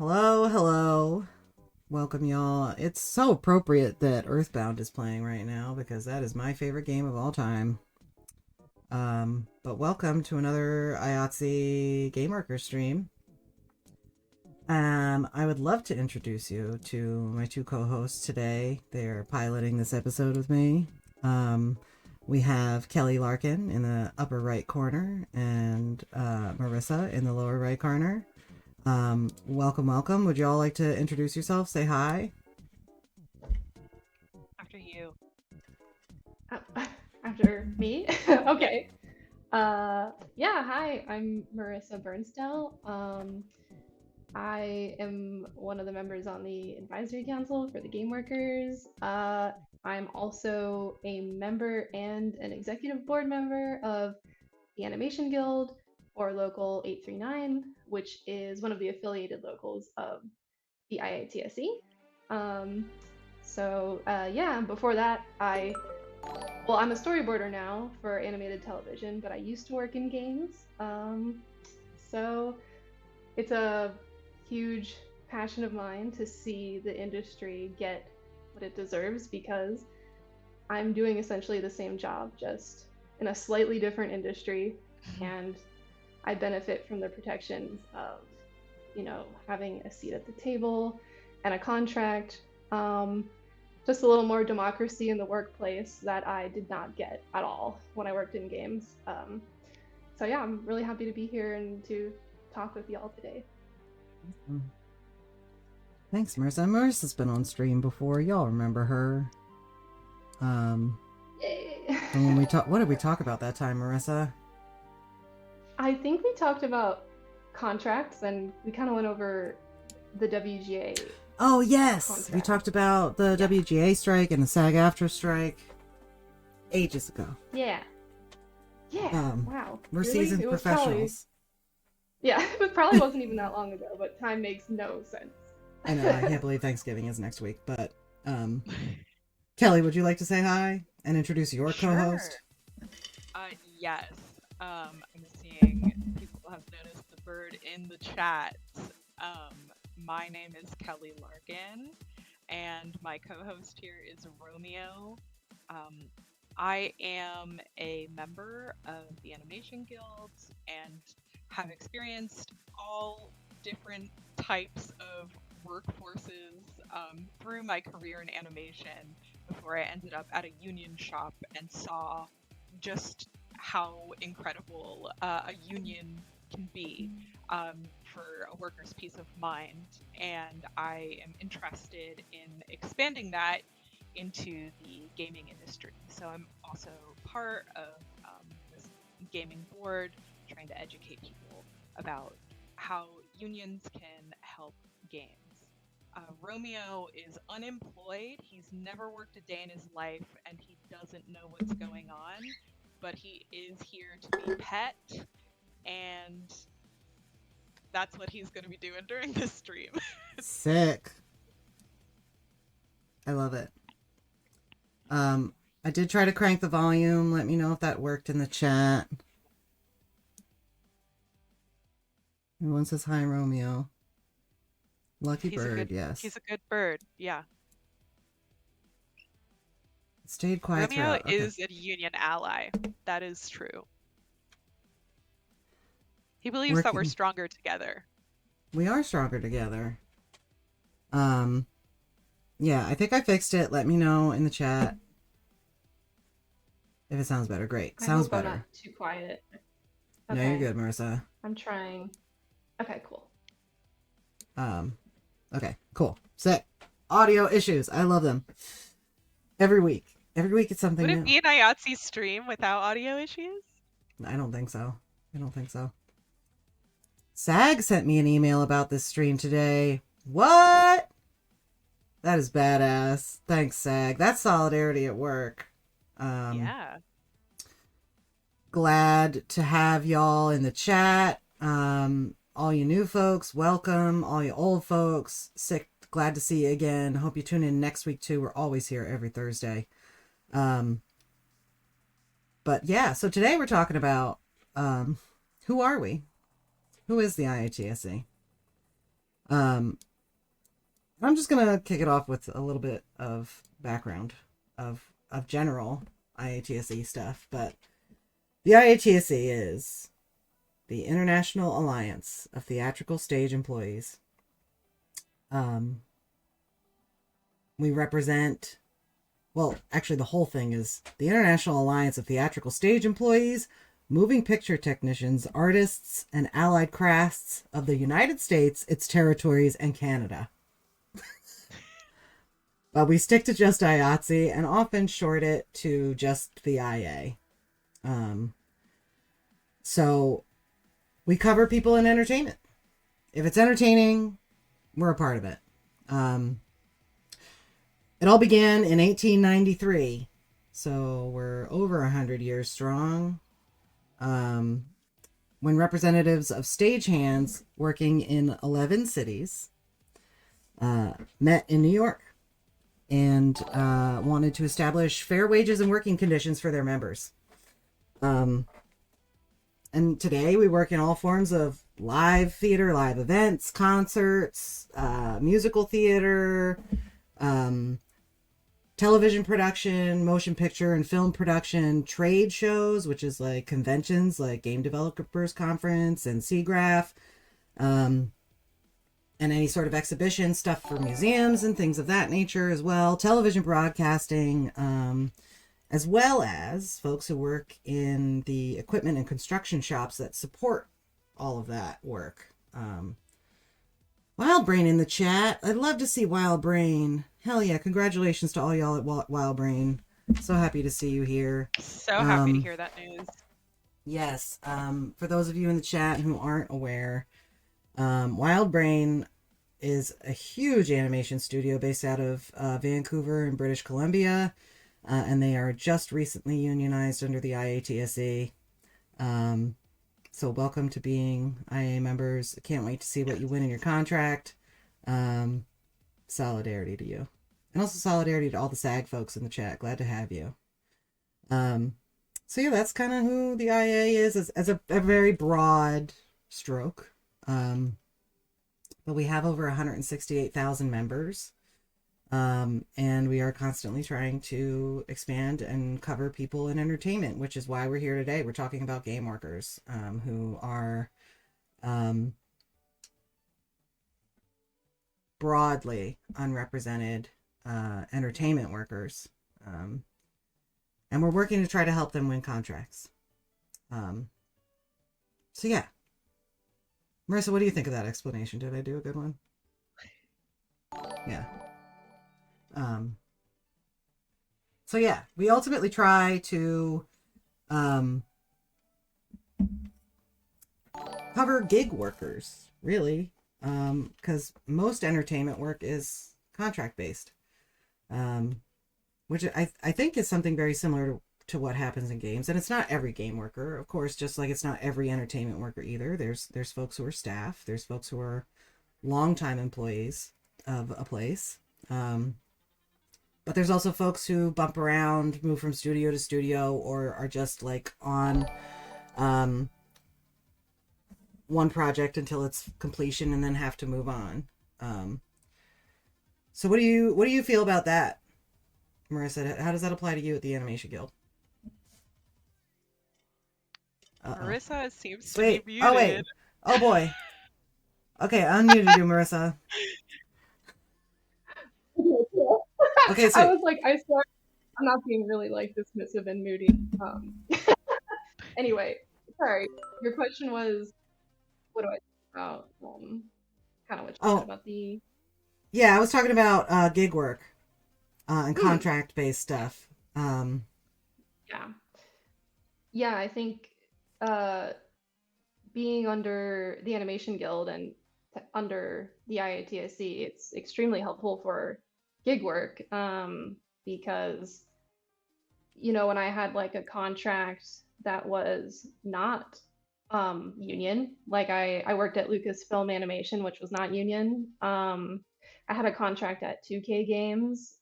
Hello, hello. Welcome, y'all. It's so appropriate that Earthbound is playing right now because that is my favorite game of all time. But welcome to another IATSE gameworkers stream. I would love to introduce you to my two co-hosts today. They're piloting this episode with me. We have Kelly Larkin in the upper right corner and Marissa in the lower right corner. Welcome. Would you all like to introduce yourself? Say hi. After you. After me? Okay. Yeah, hi, I'm Marissa Bernstell. I am one of the members on the advisory council for the Gameworkers. I'm also a member and an executive board member of the Animation Guild, or Local 839, which is one of the affiliated locals of the IATSE. Yeah, before that, I'm a storyboarder now for animated television, but I used to work in games. So it's a huge passion of mine to see the industry get what it deserves because I'm doing essentially the same job, just in a slightly different industry, and I benefit from the protections of, having a seat at the table and a contract. Just a little more democracy in the workplace that I did not get at all when I worked in games. So I'm really happy to be here and to talk with y'all today. Thanks, Marissa. Marissa's been on stream before. Y'all remember her. Yay! And when what did we talk about that time, Marissa? I think we talked about contracts and we kind of went over the WGA. Oh, yes. Contract. We talked about the WGA strike and the SAG-AFTRA strike ages ago. Yeah. Wow. We're really? Seasoned professionals. It probably wasn't even that long ago, but time makes no sense. I know, I can't believe Thanksgiving is next week, but Kelly, would you like to say hi and introduce your co-host? Yes. I'm seeing people have noticed the bird in the chat. My name is Kelly Larkin, and my co-host here is Romeo. I am a member of the Animation Guild and have experienced all different types of workforces through my career in animation before I ended up at a union shop and saw just how incredible a union can be for a worker's peace of mind. And I am interested in expanding that into the gaming industry. So I'm also part of this gaming board, trying to educate people about how unions can help games. Romeo is unemployed. He's never worked a day in his life, and he doesn't know what's going on, but he is here to be pet, and that's what he's going to be doing during this stream. Sick. I love it. I did try to crank the volume. Let me know if that worked in the chat. Everyone says hi, Romeo. Lucky bird, yes. He's a good bird, yeah. Stayed quiet. Romeo is a union ally. That is true. He believes that we're stronger together. We are stronger together. Yeah, I think I fixed it. Let me know in the chat if it sounds better. Great. Sounds better. I'm not too quiet. Okay. No, you're good, Marissa. I'm trying. Okay, cool. Okay, cool. Sick. Audio issues. I love them. Every week it's something new. Would it be an IATSE stream without audio issues? I don't think so. SAG sent me an email about this stream today. What? That is badass. Thanks, SAG. That's solidarity at work. Yeah. Glad to have y'all in the chat. All you new folks, welcome. All you old folks, glad to see you again. Hope you tune in next week too. We're always here every Thursday. But yeah, so today we're talking about who are we? Who is the IATSE? Um, I'm just gonna kick it off with a little bit of background of general IATSE stuff, but the IATSE is the International Alliance of Theatrical Stage Employees. Um, we represent, well, actually, the whole thing is the International Alliance of Theatrical Stage Employees, moving picture technicians, artists, and allied crafts of the United States, its territories, and Canada. But we stick to just IATSE and often short it to just the IA. So we cover people in entertainment. If it's entertaining, we're a part of it. It all began in 1893, so we're over 100 years strong. When representatives of stagehands working in 11 cities met in New York and wanted to establish fair wages and working conditions for their members. And today we work in all forms of live theater, live events, concerts, musical theater, television production, motion picture and film production, trade shows, which is like conventions like Game Developers Conference and SIGGRAPH, and any sort of exhibition stuff for museums and things of that nature as well, television broadcasting, as well as folks who work in the equipment and construction shops that support all of that work. Wild Brain in the chat. I'd love to see Wild Brain. Hell yeah, congratulations to all y'all at Wild Brain. So happy to see you here. So happy to hear that news. Yes, for those of you in the chat who aren't aware, Wild Brain is a huge animation studio based out of Vancouver in British Columbia, and they are just recently unionized under the IATSE. So welcome to being IA members. Can't wait to see what you win in your contract. Solidarity to you. And also solidarity to all the SAG folks in the chat. Glad to have you. So yeah, that's kind of who the IA is as a very broad stroke. But we have over 168,000 members. And we are constantly trying to expand and cover people in entertainment, which is why we're here today. We're talking about game workers, who are broadly unrepresented entertainment workers. And we're working to try to help them win contracts. So yeah. Marissa, what do you think of that explanation? Did I do a good one? Yeah. So yeah, we ultimately try to cover gig workers, really, because most entertainment work is contract based, which I think is something very similar to what happens in games. And it's not every game worker, of course, just like it's not every entertainment worker either. There's folks who are staff, there's folks who are longtime employees of a place. But there's also folks who bump around, move from studio to studio, or are just like on one project until its completion and then have to move on. So what do you feel about that, Marissa? How does that apply to you at the Animation Guild? Marissa seems to be muted. Oh wait. Oh boy. Okay, unmuted you, Marissa. Okay, so I was like, I swear, I'm not being really like dismissive and moody. Anyway, sorry. Your question was, what do I think about? Kind of what you said about the. Yeah, I was talking about gig work and contract based stuff. Yeah, I think being under the Animation Guild and under the IATSE, it's extremely helpful for gig work, because when I had like a contract that was not union, like I worked at Lucasfilm Animation, which was not union. I had a contract at 2K Games.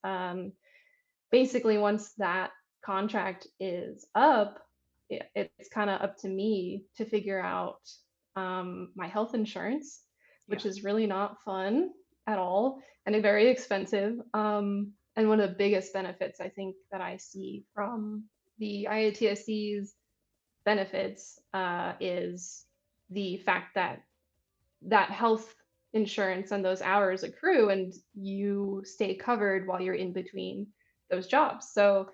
Basically, once that contract is up, it's kind of up to me to figure out my health insurance, which Yeah. is really not fun at all and very expensive. And one of the biggest benefits I think that I see from the IATSE's benefits is the fact that health insurance and those hours accrue and you stay covered while you're in between those jobs. So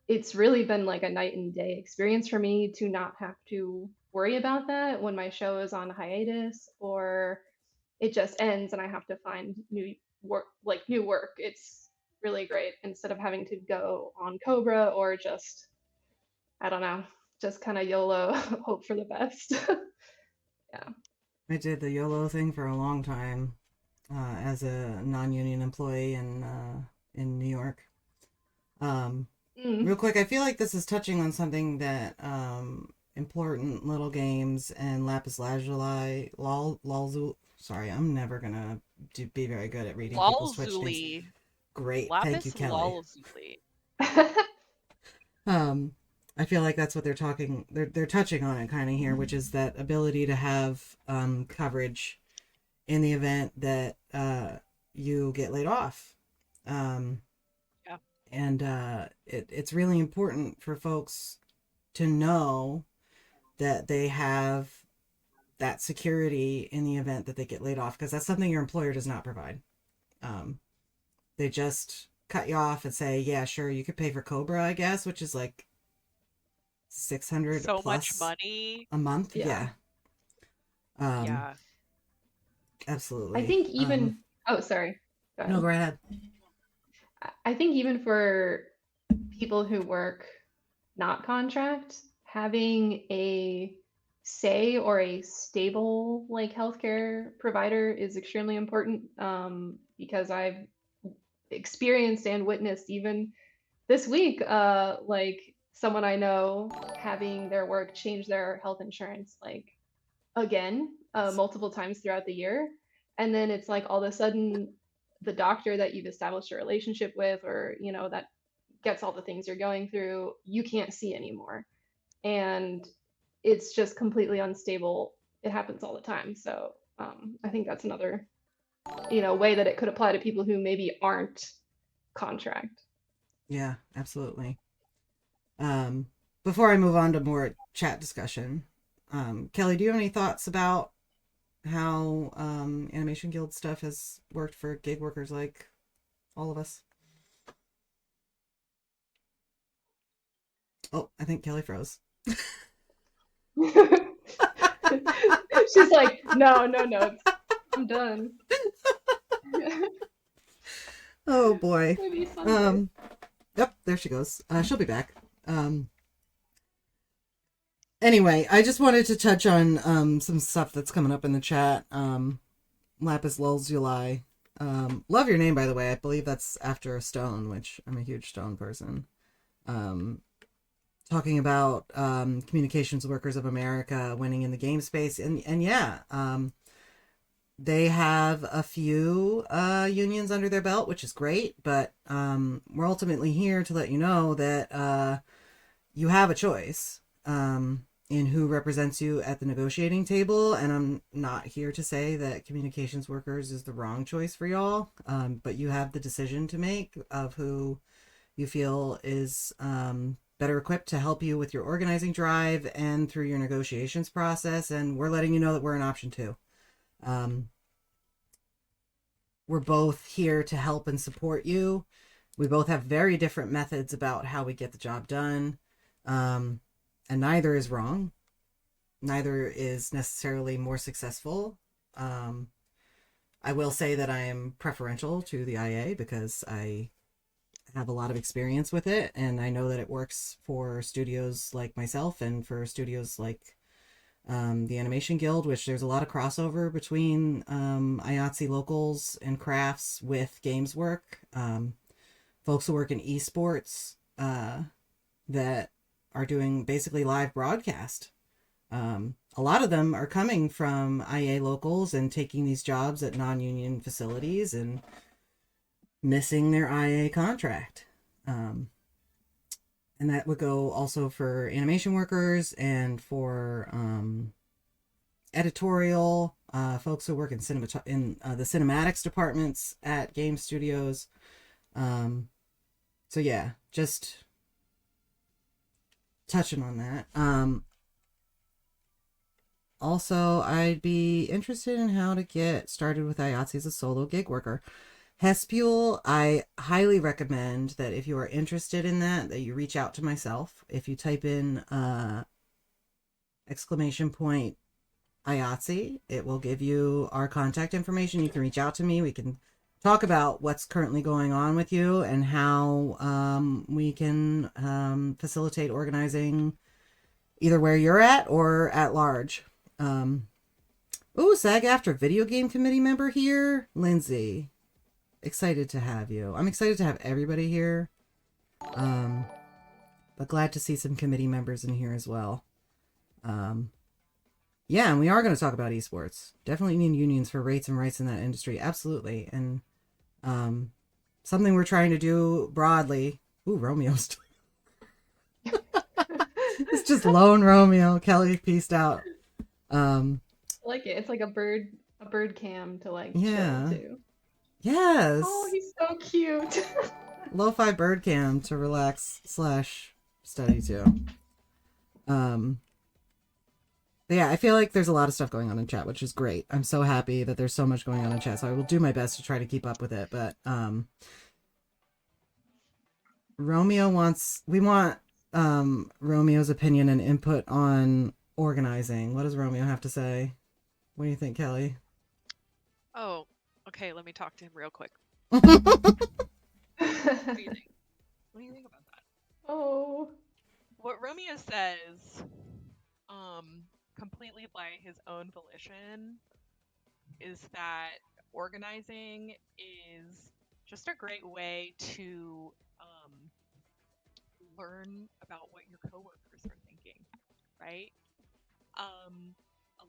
it's really been like a night and day experience for me to not have to worry about that when my show is on hiatus or it just ends and I have to find new work. It's really great instead of having to go on Cobra or just, I don't know, just kind of YOLO, hope for the best. Yeah. I did the YOLO thing for a long time as a non-union employee in New York. Mm. Real quick, I feel like this is touching on something that important little games and lapis lazuli, sorry, I'm never gonna be very good at reading people's Twitch names. Lazuli. Great, thank you, Lapis Kelly. lazuli. Um, I feel like that's what they're touching on it kind of here, which is that ability to have coverage in the event that you get laid off. Yeah. And it's really important for folks to know that they have that security in the event that they get laid off, because that's something your employer does not provide. They just cut you off and say, yeah, sure, you could pay for Cobra, I guess, which is like 600 So much plus money. a month. Yeah. Yeah. Absolutely. I think even, oh, sorry. Go ahead. No, go right ahead. I think even for people who work not contract, having a say or a stable like healthcare provider is extremely important, because I've experienced and witnessed even this week, like someone I know having their work change their health insurance like again, multiple times throughout the year. And then it's like all of a sudden the doctor that you've established a relationship with or, that gets all the things you're going through, you can't see anymore. And it's just completely unstable. It happens all the time. So I think that's another, way that it could apply to people who maybe aren't contract. Yeah, absolutely. Before I move on to more chat discussion, Kelly, do you have any thoughts about how Animation Guild stuff has worked for gig workers like all of us? Oh, I think Kelly froze. She's like, no, I'm done. Oh boy. Maybe someday. Yep, there she goes. She'll be back. Anyway, I just wanted to touch on some stuff that's coming up in the chat. Lapis Lazuli. Love your name, by the way. I believe that's after a stone, which I'm a huge stone person. Talking about Communications Workers of America winning in the game space, and yeah, they have a few unions under their belt, which is great. But we're ultimately here to let you know that you have a choice in who represents you at the negotiating table. And I'm not here to say that Communications Workers is the wrong choice for y'all, but you have the decision to make of who you feel is better equipped to help you with your organizing drive and through your negotiations process. And we're letting you know that we're an option too. We're both here to help and support you. We both have very different methods about how we get the job done. And neither is wrong. Neither is necessarily more successful. I will say that I am preferential to the IA because I have a lot of experience with it, and I know that it works for studios like myself and for studios like the Animation Guild, which there's a lot of crossover between IATSE locals and crafts with games work. Folks who work in esports that are doing basically live broadcast. A lot of them are coming from IA locals and taking these jobs at non-union facilities and missing their IA contract. And that would go also for animation workers and for editorial, folks who work in the cinematics departments at game studios. So yeah, just touching on that. Also, I'd be interested in how to get started with IATSE as a solo gig worker. Hespule, I highly recommend that if you are interested in that you reach out to myself. If you type in !IATSE, it will give you our contact information. You can reach out to me. We can talk about what's currently going on with you and how we can facilitate organizing either where you're at or at large. SAG-AFTRA video game committee member here, Lindsay. Excited to have you. I'm excited to have everybody here. But glad to see some committee members in here as well. Yeah, and we are going to talk about esports. Definitely need unions for rates and rights in that industry. Absolutely. And something we're trying to do broadly. Ooh, Romeo's. It's just lone Romeo. Kelly pieced out. I like it. It's like a bird cam to like yeah. chill too. Yes. Oh, he's so cute. Lo-fi bird cam to relax / study too. But yeah, I feel like there's a lot of stuff going on in chat, which is great. I'm so happy that there's so much going on in chat, so I will do my best to try to keep up with it. But we want Romeo's opinion and input on organizing. What does Romeo have to say? What do you think, Kelly? Oh, okay, let me talk to him real quick. What do you think? What do you think about that? Oh. What Romeo says, completely by his own volition, is that organizing is just a great way to learn about what your coworkers are thinking, right? A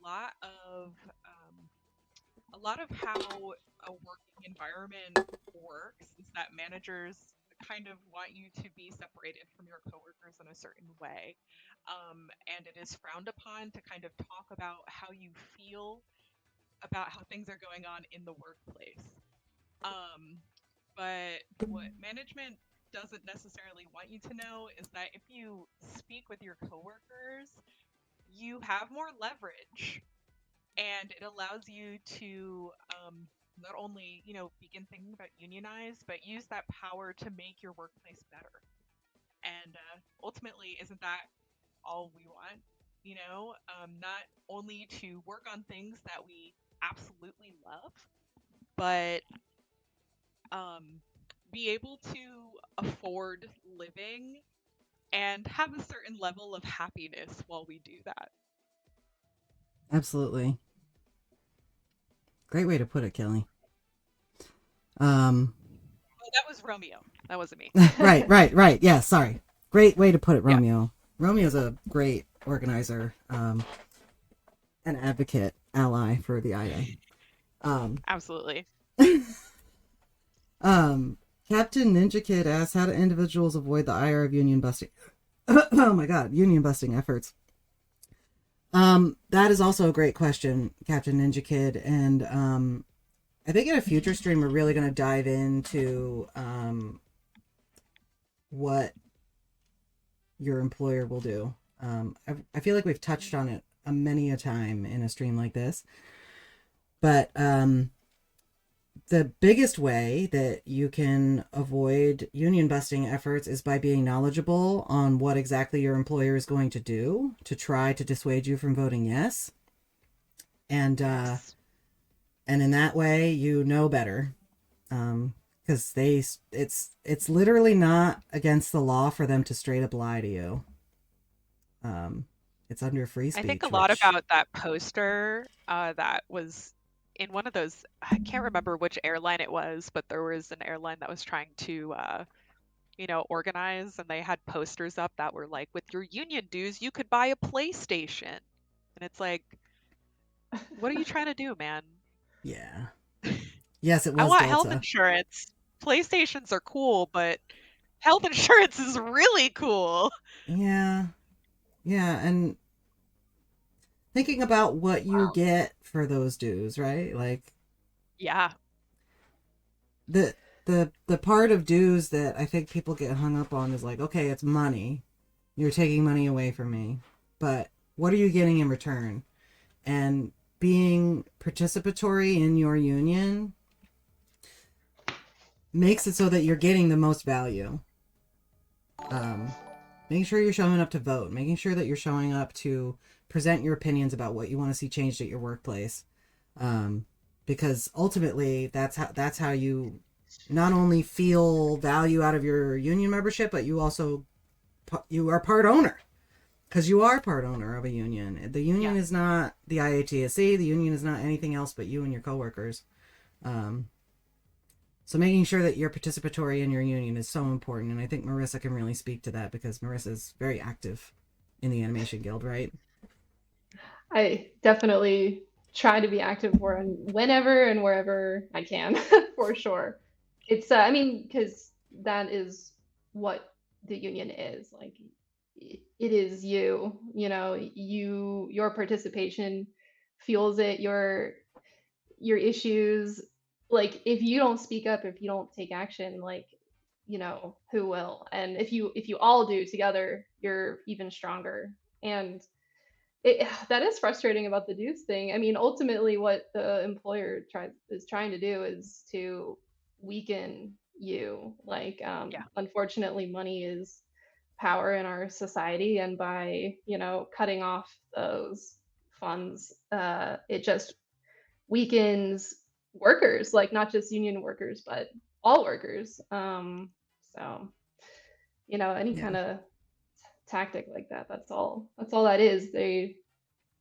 lot of how a working environment works is that managers kind of want you to be separated from your coworkers in a certain way. And it is frowned upon to kind of talk about how you feel about how things are going on in the workplace. But what management doesn't necessarily want you to know is that if you speak with your coworkers, you have more leverage, and it allows you to not only begin thinking about unionize, but use that power to make your workplace better. And ultimately, isn't that all we want? Not only to work on things that we absolutely love, but be able to afford living and have a certain level of happiness while we do that. Absolutely. Great way to put it, Kelly. Well, that was Romeo. That wasn't me. Right. Yeah, sorry. Great way to put it, Romeo. Yeah. Romeo's a great organizer, an advocate, ally for the IA. Absolutely. Captain Ninja Kid asks, how do individuals avoid the ire of union busting? Oh my god, union busting efforts. That is also a great question, Captain Ninja Kid, and I think in a future stream we're really going to dive into what your employer will do. I feel like we've touched on it many a time in a stream like this, but the biggest way that you can avoid union busting efforts is by being knowledgeable on what exactly your employer is going to do to try to dissuade you from voting yes. And in that way, you know better. Because it's literally not against the law for them to straight up lie to you. It's under free speech. I think a lot about that poster that was in one of those, I can't remember which airline it was, but there was an airline that was trying to, organize, and they had posters up that were like, with your union dues, you could buy a PlayStation. And it's like, what are you trying to do, man? Yeah. Yes, it was I want Delta. Health insurance. PlayStations are cool, but health insurance is really cool. Yeah. Yeah, and thinking about what you Wow. get for those dues, right? Like Yeah. the the part of dues that I think people get hung up on is like, okay, it's money. You're taking money away from me. But what are you getting in return? And being participatory in your union makes it so that you're getting the most value. Making sure you're showing up to vote, making sure that you're showing up to present your opinions about what you want to see changed at your workplace. Because ultimately that's how you not only feel value out of your union membership, but you are part owner, because you are part owner of a union. The union is not the IATSE. The union is not anything else but you and your coworkers. So making sure that you're participatory in your union is so important, and I think Marissa can really speak to that because Marissa's very active in the Animation Guild, right? I definitely try to be active whenever and wherever I can, for sure. It's I mean, because that is what the union is. Like it is you, your participation fuels it, your issues. Like if you don't speak up, if you don't take action, like who will? And if you all do together, you're even stronger. And that is frustrating about the dues thing. I mean, ultimately, what the employer is trying to do is to weaken you. Like, Yeah. unfortunately, money is power in our society, and by cutting off those funds, it just weakens workers, like not just union workers, but all workers. So any Yeah. kind of tactic like that, that's all that is. They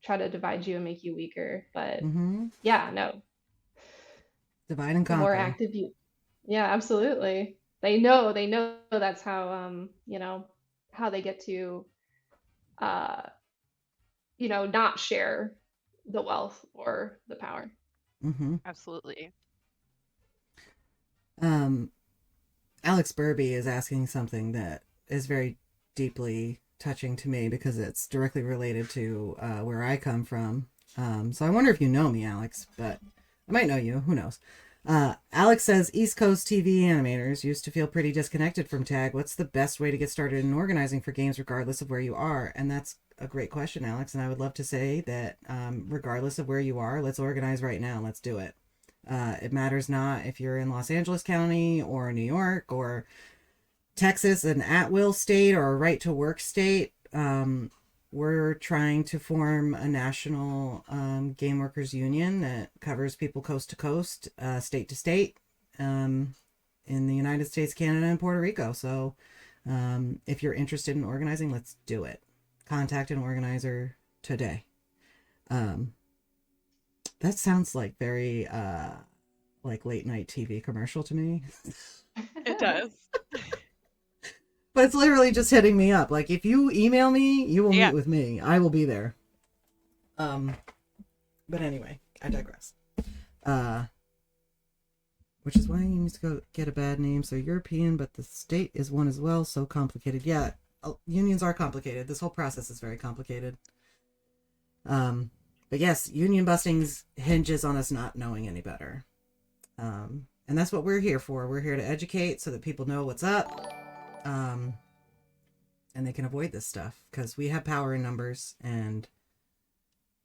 try to divide you and make you weaker. But Mm-hmm. yeah, no, Divide and the more conquer. active you, yeah, absolutely. They know that's how how they get to uh not share the wealth or the power. Mm-hmm. Absolutely. Um, Alex Burby is asking something that is very deeply touching to me because it's directly related to where I come from. So I wonder if you know me, Alex, but I might know you. Who knows? Alex says East Coast TV animators used to feel pretty disconnected from TAG. What's the best way to get started in organizing for games regardless of where you are? And that's a great question, Alex. And I would love to say that regardless of where you are, let's organize right now. Let's do it. It matters not if you're in Los Angeles County or New York or Texas, an at-will state or a right-to-work state. We're trying to form a national game workers union that covers people coast to coast, state to state, in the United States, Canada, and Puerto Rico. So if you're interested in organizing, let's do it. Contact an organizer today. That sounds like very like late night TV commercial to me. It does. But it's literally just hitting me up. Like if you email me, you will Yeah. meet with me. I will be there. But anyway, I digress. Which is why you need to go get a bad name. So European, but the state is one as well. So complicated. Yeah, unions are complicated. This whole process is very complicated. But yes, union bustings hinges on us not knowing any better. And that's what we're here for. We're here to educate so that people know what's up. And they can avoid this stuff because we have power in numbers. And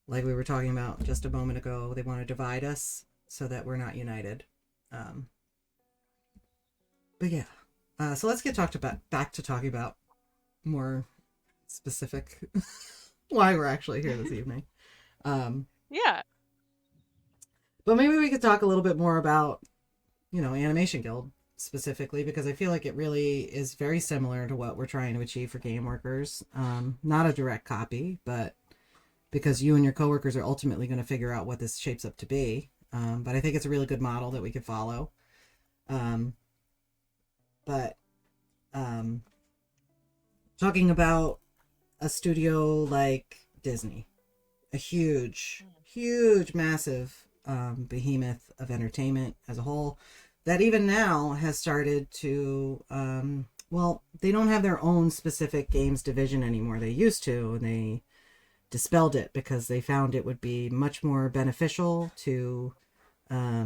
like we were talking about just a moment ago, they want to divide us so that we're not united. But yeah, so let's get back to talking about more specific why we're actually here this evening. Yeah. But maybe we could talk a little bit more about, Animation Guild specifically, because I feel like it really is very similar to what we're trying to achieve for game workers. Not a direct copy, but because you and your coworkers are ultimately going to figure out what this shapes up to be. But I think it's a really good model that we could follow. But talking about a studio like Disney, a huge, massive behemoth of entertainment as a whole, that even now has started to, well, they don't have their own specific games division anymore. They used to, and dispelled it because they found it would be much more beneficial to, at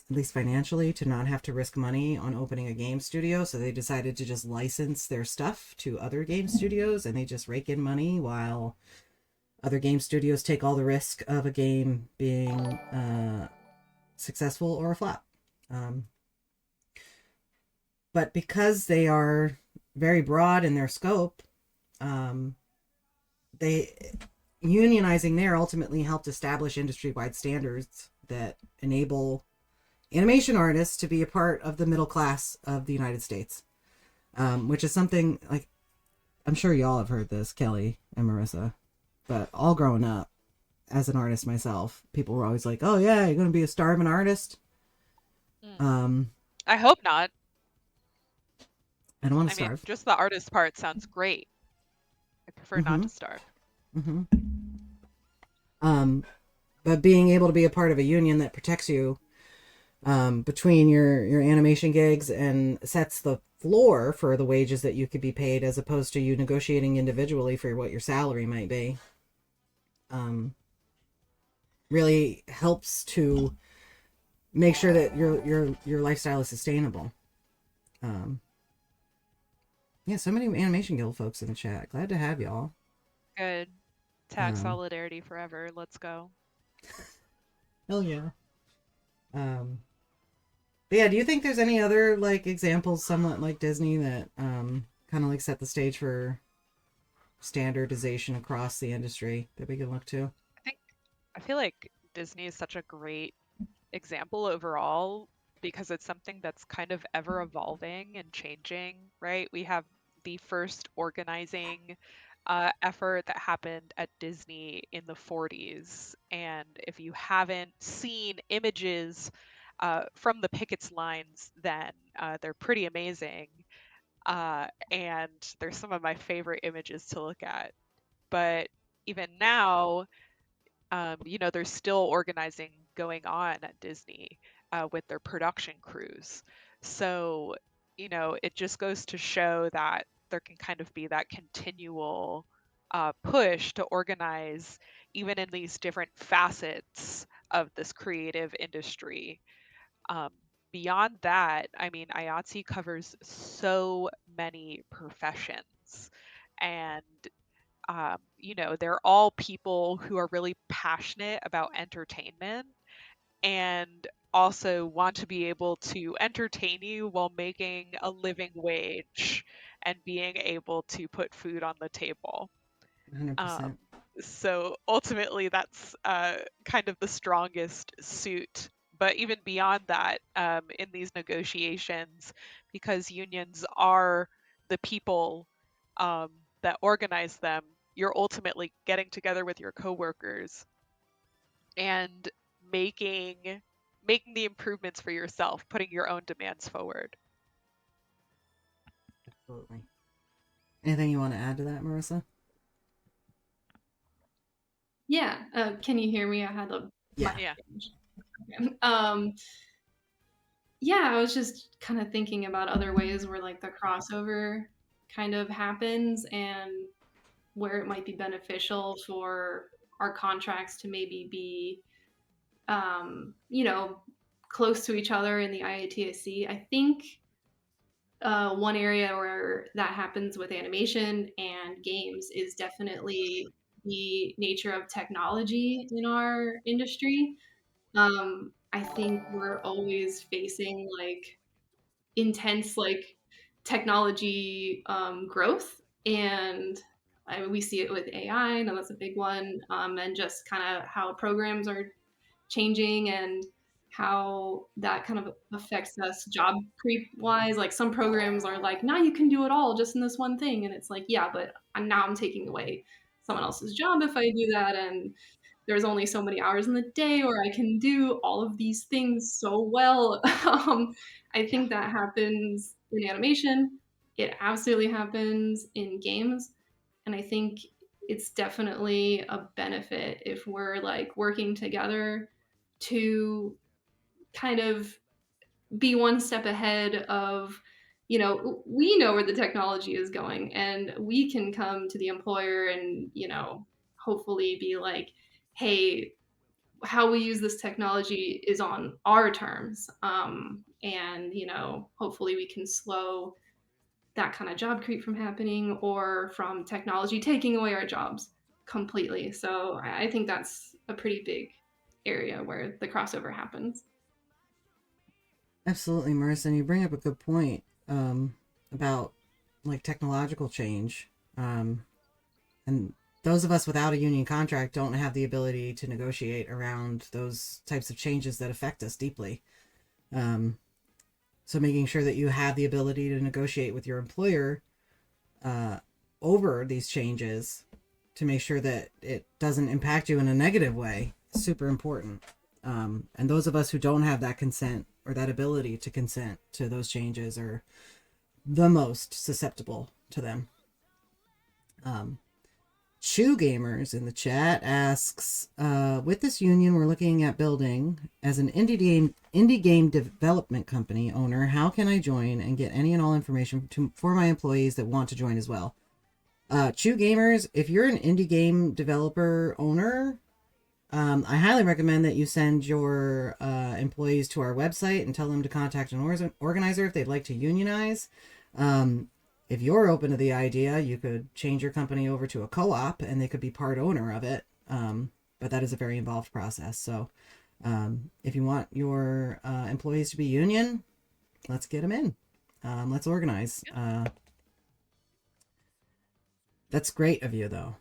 least financially, to not have to risk money on opening a game studio. So they decided to just license their stuff to other game studios, and they just rake in money while other game studios take all the risk of a game being successful or a flop. But because they are very broad in their scope, they unionizing there ultimately helped establish industry-wide standards that enable animation artists to be a part of the middle class of the United States, which is something like, I'm sure y'all have heard this, Kelly and Marissa, but all growing up as an artist myself, people were always like, oh yeah, you're going to be a starving artist. I hope not. I don't want to I mean, starve. just the artist part sounds great. I prefer not to starve. But being able to be a part of a union that protects you between your animation gigs and sets the floor for the wages that you could be paid, as opposed to you negotiating individually for what your salary might be, really helps to make sure that your lifestyle is sustainable. Yeah, so many animation guild folks in the chat. Glad to have y'all. Good. Tag solidarity forever. Let's go. Hell yeah. But yeah, do you think there's any other like examples somewhat like Disney that kind of like set the stage for standardization across the industry that we can look to? I feel like Disney is such a great example overall because it's something that's kind of ever evolving and changing, right? We have the first organizing effort that happened at Disney in the 40s. And if you haven't seen images from the pickets lines, then they're pretty amazing. And they're some of my favorite images to look at. But even now, there's still organizing going on at Disney with their production crews. So, it just goes to show that there can kind of be that continual push to organize, even in these different facets of this creative industry. Beyond that, I mean, IATSE covers so many professions, and they're all people who are really passionate about entertainment and also want to be able to entertain you while making a living wage and being able to put food on the table. 100%. So ultimately, that's kind of the strongest suit. But even beyond that, in these negotiations, because unions are the people that organize them, you're ultimately getting together with your coworkers and making the improvements for yourself, putting your own demands forward. Absolutely. Anything you want to add to that, Marissa? Yeah. Can you hear me? I had a Yeah. Yeah, I was just kind of thinking about other ways where like the crossover kind of happens and where it might be beneficial for our contracts to maybe be, close to each other in the IATSE. I think one area where that happens with animation and games is definitely the nature of technology in our industry. I think we're always facing like intense like technology growth, and we see it with AI, and that's a big one, and just kind of how programs are changing and how that kind of affects us job creep wise. Like some programs are like, now you can do it all just in this one thing, and it's like, yeah, but I'm taking away someone else's job if I do that, and there's only so many hours in the day or I can do all of these things so well. I think that happens in animation. It absolutely happens in games. And I think it's definitely a benefit if we're like working together to kind of be one step ahead of, we know where the technology is going and we can come to the employer and, hopefully be like, hey, how we use this technology is on our terms. And, hopefully we can slow that kind of job creep from happening or from technology taking away our jobs completely. So I think that's a pretty big area where the crossover happens. Absolutely, Marissa. And you bring up a good point about like technological change. And those of us without a union contract don't have the ability to negotiate around those types of changes that affect us deeply. So making sure that you have the ability to negotiate with your employer over these changes to make sure that it doesn't impact you in a negative way is super important. And those of us who don't have that consent or that ability to consent to those changes are the most susceptible to them. Chew Gamers in the chat asks, with this union we're looking at building, as an indie game development company owner, how can I join and get any and all information for my employees that want to join as well? Chew Gamers, if you're an indie game developer owner, I highly recommend that you send your employees to our website and tell them to contact an organizer if they'd like to unionize. If you're open to the idea, you could change your company over to a co-op and they could be part owner of it. But that is a very involved process. So if you want your employees to be union, let's get them in. Let's organize. That's great of you, though.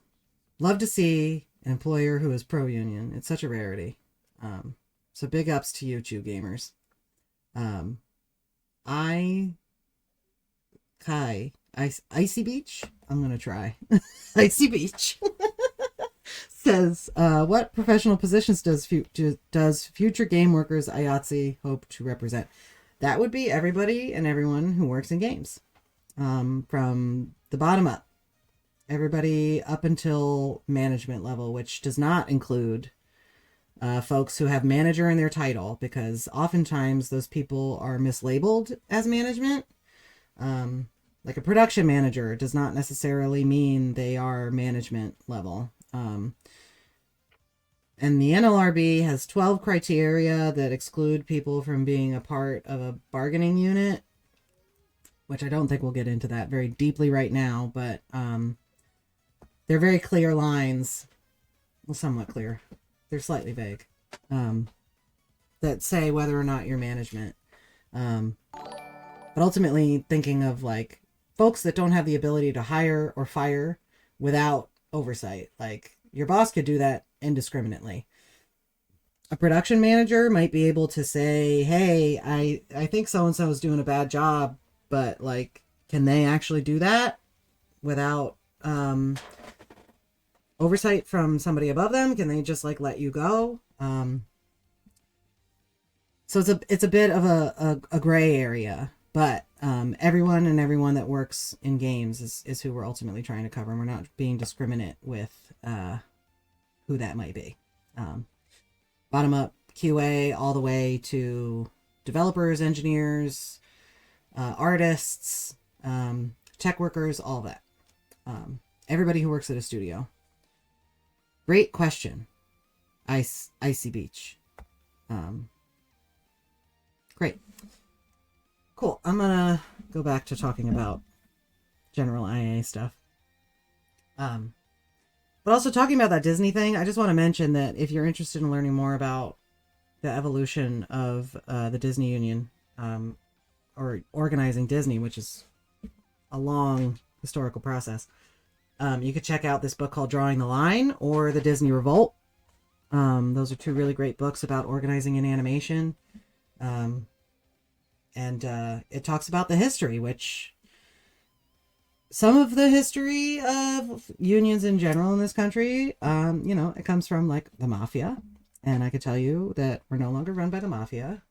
Love to see an employer who is pro-union. It's such a rarity. So big ups to you, Chew Gamers. Icy Beach? I'm going to try. Icy Beach says, what professional positions does future game workers IATSE hope to represent? That would be everybody and everyone who works in games. From the bottom up. Everybody up until management level, which does not include folks who have manager in their title, because oftentimes those people are mislabeled as management. Like a production manager does not necessarily mean they are management level. And the NLRB has 12 criteria that exclude people from being a part of a bargaining unit, which I don't think we'll get into that very deeply right now, but they're very clear lines, well, somewhat clear. They're slightly vague, that say whether or not you're management. But ultimately thinking of like folks that don't have the ability to hire or fire without oversight. Like your boss could do that indiscriminately. A production manager might be able to say, hey, I think so-and-so is doing a bad job, but like, can they actually do that without oversight from somebody above them? Can they just like let you go? So it's a bit of a gray area, but everyone that works in games is who we're ultimately trying to cover, and we're not being discriminate with who that might be. Bottom up QA all the way to developers, engineers, artists, tech workers, all that. Everybody who works at a studio. Great question. Icy Beach. Great. Cool. I'm gonna go back to talking about general IA stuff. But also talking about that Disney thing, I just want to mention that if you're interested in learning more about the evolution of the Disney Union, or organizing Disney, which is a long historical process, you could check out this book called Drawing the Line or The Disney Revolt. Those are two really great books about organizing in animation. And it talks about the history, which some of the history of unions in general in this country, it comes from like the mafia. And I could tell you that we're no longer run by the mafia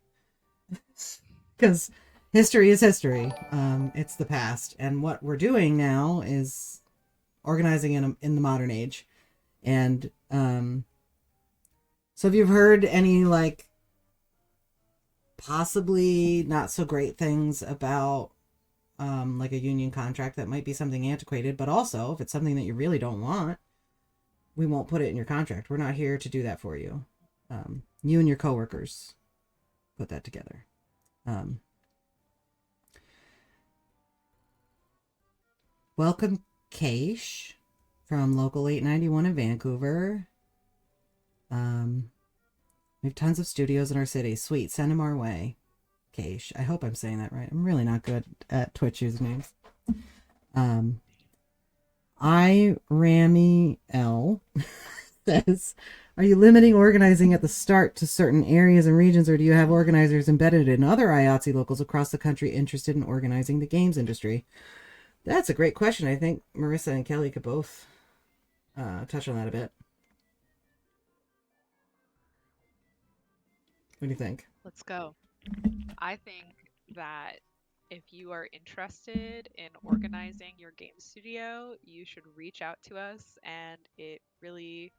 because history is history. It's the past. And what we're doing now is organizing in the modern age. And so if you've heard any like possibly not so great things about like a union contract, that might be something antiquated, but also if it's something that you really don't want, we won't put it in your contract. We're not here to do that for you. You and your coworkers put that together. Welcome, Keish, from Local 891 in Vancouver. We have tons of studios in our city. Sweet, send them our way. Keish. I hope I'm saying that right. I'm really not good at Twitch usernames. I Rami L says, are you limiting organizing at the start to certain areas and regions, or do you have organizers embedded in other IATSE locals across the country interested in organizing the games industry? That's a great question. I think Marissa and Kelly could both touch on that a bit. What do you think? Let's go. I think that if you are interested in organizing your game studio, you should reach out to us, and it really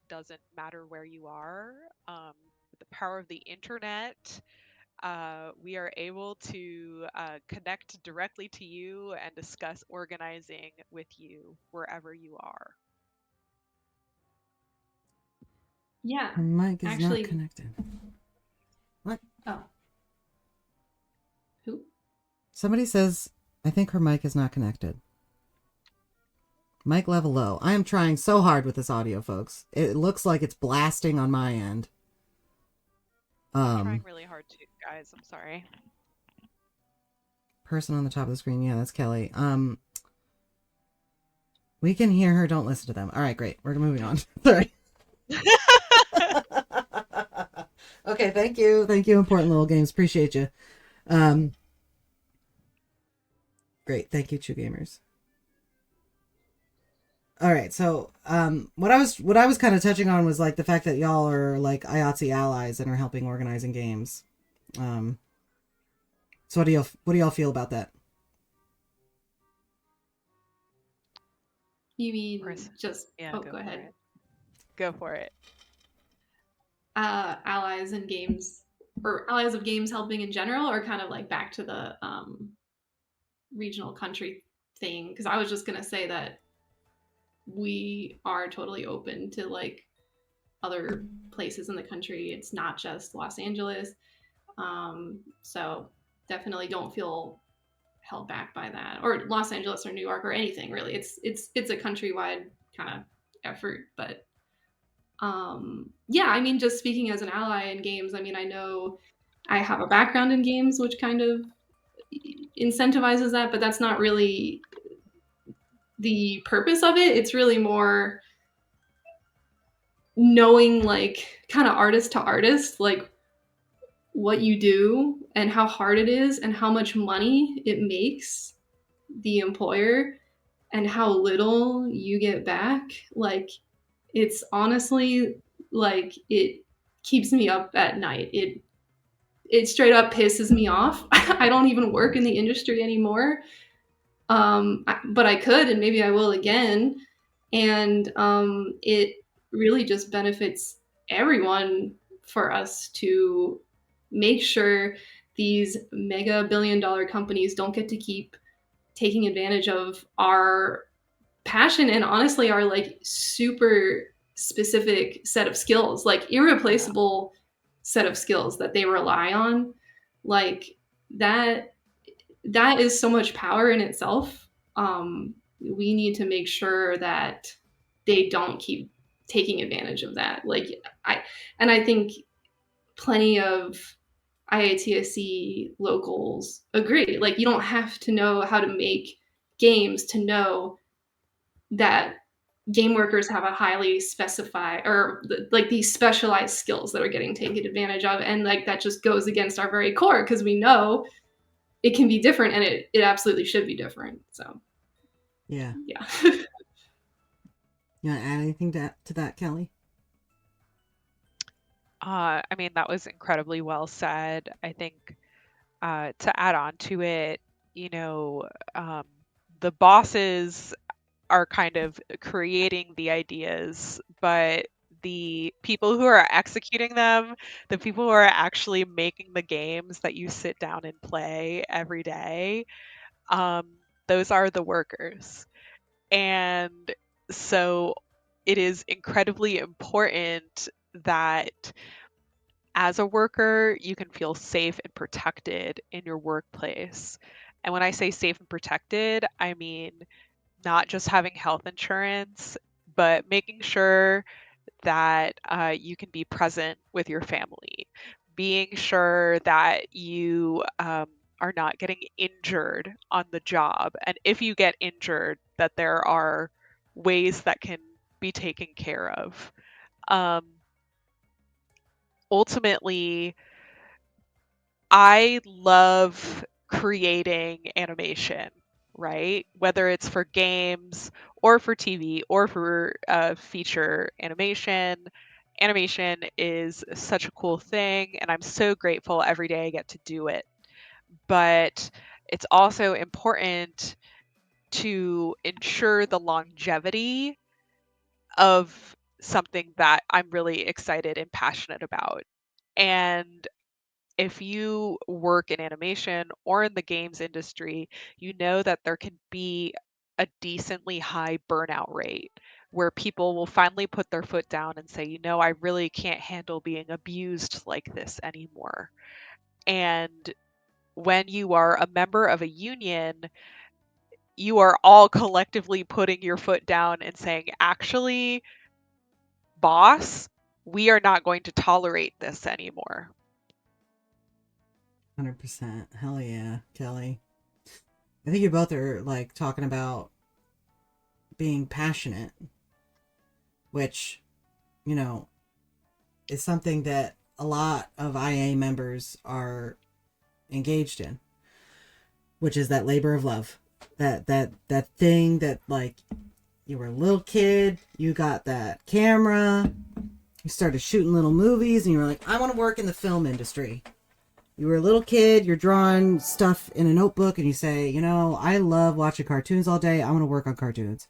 doesn't matter where you are. With the power of the internet, we are able to connect directly to you and discuss organizing with you wherever you are. Yeah. Her mic is actually- not connected. What? Oh. Who? Somebody says, I think her mic is not connected. Mic level low. I am trying so hard with this audio, folks. It looks like it's blasting on my end. I'm trying really hard too, guys. I'm sorry. Person on the top of the screen. Yeah, that's Kelly. We can hear her. Don't listen to them. All right, great. We're moving on. Sorry. Okay, thank you. Thank you, Important Little Games. Appreciate you. Great. Thank you, True Gamers. All right, so what I was kind of touching on was like the fact that y'all are like IATSE allies and are helping organizing games. So what do y'all feel about that? You mean Marissa. just... Yeah, go ahead. Go for it. Allies in games, or allies of games helping in general, or kind of like back to the regional country thing? Because I was just going to say that we are totally open to like other places in the country. It's not just Los Angeles. So definitely don't feel held back by that, or Los Angeles or New York or anything really. It's a countrywide kind of effort. But yeah, I mean, just speaking as an ally in games, I mean, I know I have a background in games, which kind of incentivizes that, but that's not really the purpose of it. It's really more knowing, like, kind of artist to artist, like what you do and how hard it is and how much money it makes the employer and how little you get back. Like, it's honestly, like, it keeps me up at night. It straight up pisses me off. I don't even work in the industry anymore. But I could, and maybe I will again. And it really just benefits everyone for us to make sure these mega billion-dollar companies don't get to keep taking advantage of our passion and honestly our like super specific set of skills, like irreplaceable set of skills that they rely on. Like that is so much power in itself. We need to make sure that they don't keep taking advantage of that. Like I think plenty of IATSE locals agree. Like, you don't have to know how to make games to know that game workers have a highly specified, or like these specialized skills that are getting taken advantage of. And like, that just goes against our very core, because we know it can be different, and it absolutely should be different. So Yeah. Yeah. You want to add anything to that, Kelly? I mean, that was incredibly well said. I think to add on to it, you know, the bosses are kind of creating the ideas, but the people who are executing them, the people who are actually making the games that you sit down and play every day, those are the workers. And so it is incredibly important that as a worker, you can feel safe and protected in your workplace. And when I say safe and protected, I mean not just having health insurance, but making sure that you can be present with your family, being sure that you are not getting injured on the job. And if you get injured, that there are ways that can be taken care of. Um, Ultimately, I love creating animation, right? Whether it's for games or for TV or for feature animation. Animation is such a cool thing, and I'm so grateful every day I get to do it. But it's also important to ensure the longevity of something that I'm really excited and passionate about. And if you work in animation or in the games industry, you know that there can be a decently high burnout rate where people will finally put their foot down and say, I really can't handle being abused like this anymore. And when you are a member of a union, you are all collectively putting your foot down and saying, actually, boss, we are not going to tolerate this anymore. 100%. Hell yeah, Kelly. I think you both are like talking about being passionate, which, you know, is something that a lot of IA members are engaged in, which is that labor of love. That thing that, like, you were a little kid, you got that camera, you started shooting little movies, and you were like, I want to work in the film industry. You were a little kid, you're drawing stuff in a notebook, and you say, I love watching cartoons all day, I want to work on cartoons.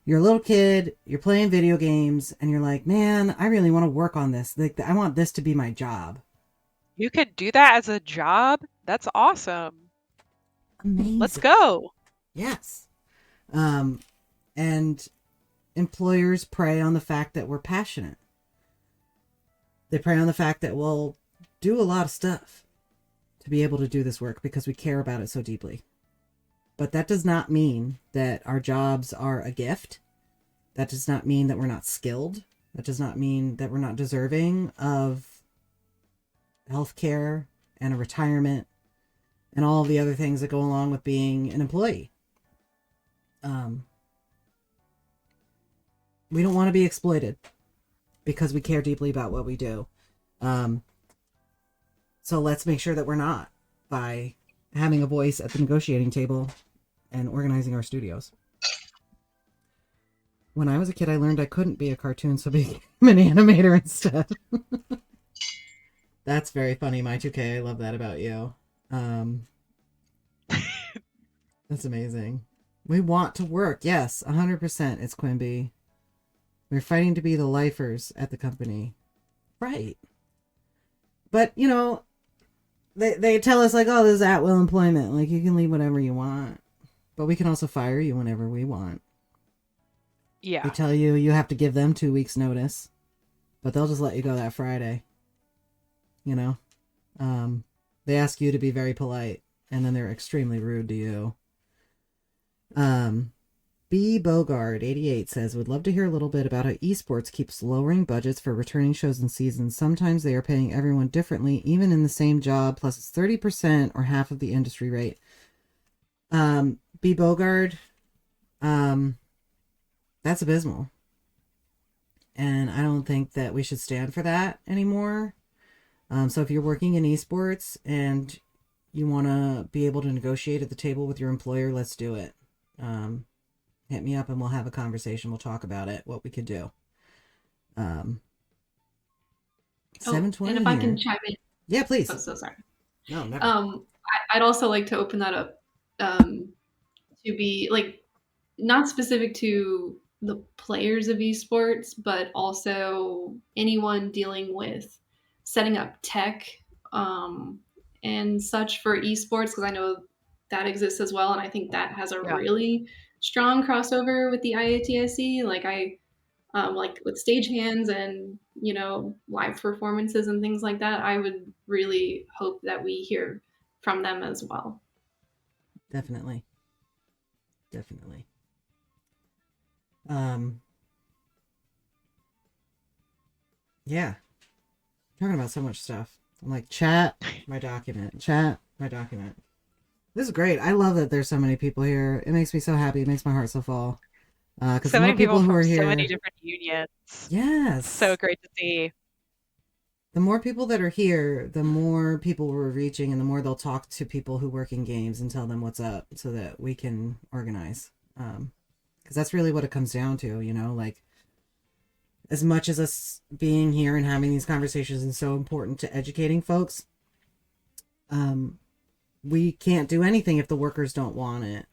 You're a little kid, you're playing video games, and you're like, man, I really want to work on this. Like, I want this to be my job. You can do that as a job? That's awesome. Amazing. Let's go. Yes. And employers prey on the fact that we're passionate. They prey on the fact that we'll do a lot of stuff to be able to do this work because we care about it so deeply. But that does not mean that our jobs are a gift. That does not mean that we're not skilled. That does not mean that we're not deserving of health care and a retirement and all the other things that go along with being an employee. We don't want to be exploited because we care deeply about what we do. So let's make sure that we're not, by having a voice at the negotiating table and organizing our studios. When I was a kid, I learned I couldn't be a cartoon, so became an animator instead. That's very funny, my 2K. I love that about you. That's amazing. We want to work. Yes, 100%. It's Quimby. We're fighting to be the lifers at the company. Right. But, they tell us, like, oh, this is at-will employment. Like, you can leave whenever you want. But we can also fire you whenever we want. Yeah. They tell you you have to give them 2 weeks notice. But they'll just let you go that Friday. They ask you to be very polite. And then they're extremely rude to you. B. Bogard 88 says, would love to hear a little bit about how esports keeps lowering budgets for returning shows and seasons. Sometimes they are paying everyone differently, even in the same job, plus it's 30% or half of the industry rate. B. Bogard, that's abysmal. And I don't think that we should stand for that anymore. So if you're working in esports and you want to be able to negotiate at the table with your employer, let's do it. Hit me up and we'll have a conversation. We'll talk about it, what we could do. 720 and if I can chime in. Yeah, please. Oh, so sorry. No, never. I'd also like to open that up to be like not specific to the players of esports, but also anyone dealing with setting up tech and such for esports, because I know that exists as well, and I think that has a really strong crossover with the IATSE. Like like with stagehands and live performances and things like that. I would really hope that we hear from them as well. Definitely. Definitely. Yeah. Talking about so much stuff. I'm like, chat my document. Chat my document. This is great. I love that there's so many people here. It makes me so happy. It makes my heart so full. Because So the more many people people who from are so many here, different unions. So yes, great to see. the more people that are here, the more people we're reaching, and the more they'll talk to people who work in games and tell them what's up, so that we can organize. Because that's really what it comes down to, like, as much as us being here and having these conversations is so important to educating folks, we can't do anything if the workers don't want it.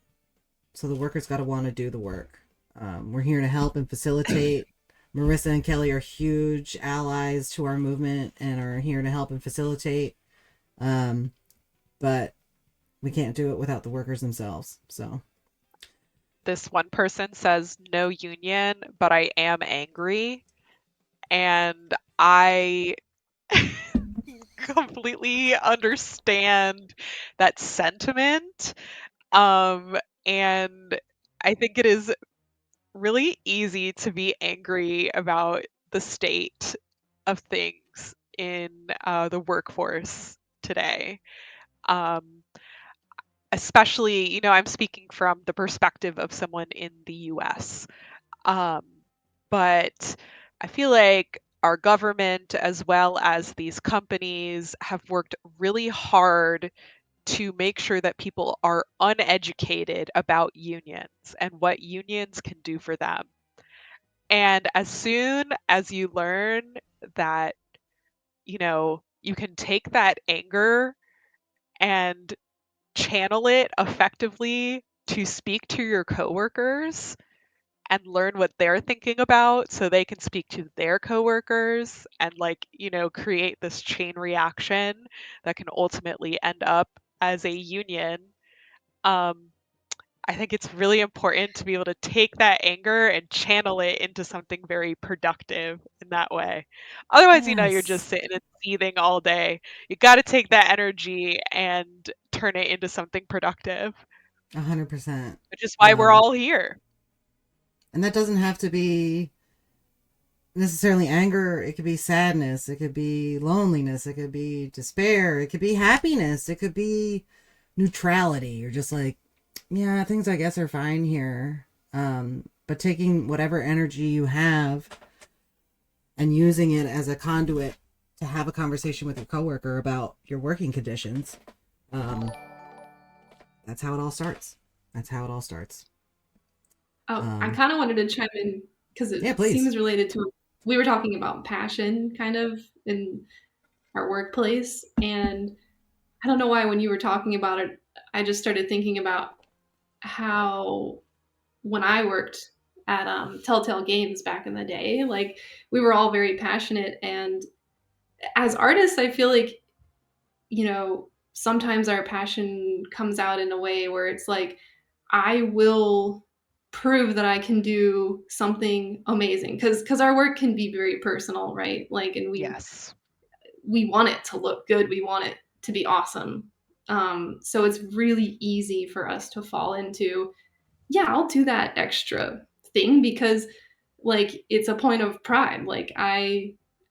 So the workers got to want to do the work. We're here to help and facilitate. Marissa and Kelly are huge allies to our movement and are here to help and facilitate. But we can't do it without the workers themselves. So This one person says no union, but I am angry. And I completely understand that sentiment. And I think it is really easy to be angry about the state of things in the workforce today. Um, Especially, I'm speaking from the perspective of someone in the US. Um, but I feel like our government, as well as these companies, have worked really hard to make sure that people are uneducated about unions and what unions can do for them. And as soon as you learn that, you can take that anger and channel it effectively to speak to your coworkers and learn what they're thinking about so they can speak to their coworkers and create this chain reaction that can ultimately end up as a union. um, I think it's really important to be able to take that anger and channel it into something very productive in that way. Otherwise, you're just yes, sitting and seething all day. You got to take that energy and turn it into something productive, 100%. which is why we're all here. And that doesn't have to be necessarily anger. It could be sadness. It could be loneliness. It could be despair. It could be happiness. It could be neutrality. You're just like, yeah, things I guess are fine here. But taking whatever energy you have and using it as a conduit to have a conversation with your coworker about your working conditions. That's how it all starts. That's how it all starts. Oh, I kind of wanted to chime in because Yeah, it please. seems related to, we were talking about passion kind of in our workplace. And I don't know why when you were talking about it, I just started thinking about how when I worked at Telltale Games back in the day, like we were all very passionate. And as artists, I feel like, sometimes our passion comes out in a way where it's like, I will prove that I can do something amazing because our work can be very personal, right? Like, and Yes. we want it to look good. We want it to be awesome. So it's really easy for us to fall into, yeah, I'll do that extra thing because like it's a point of pride. Like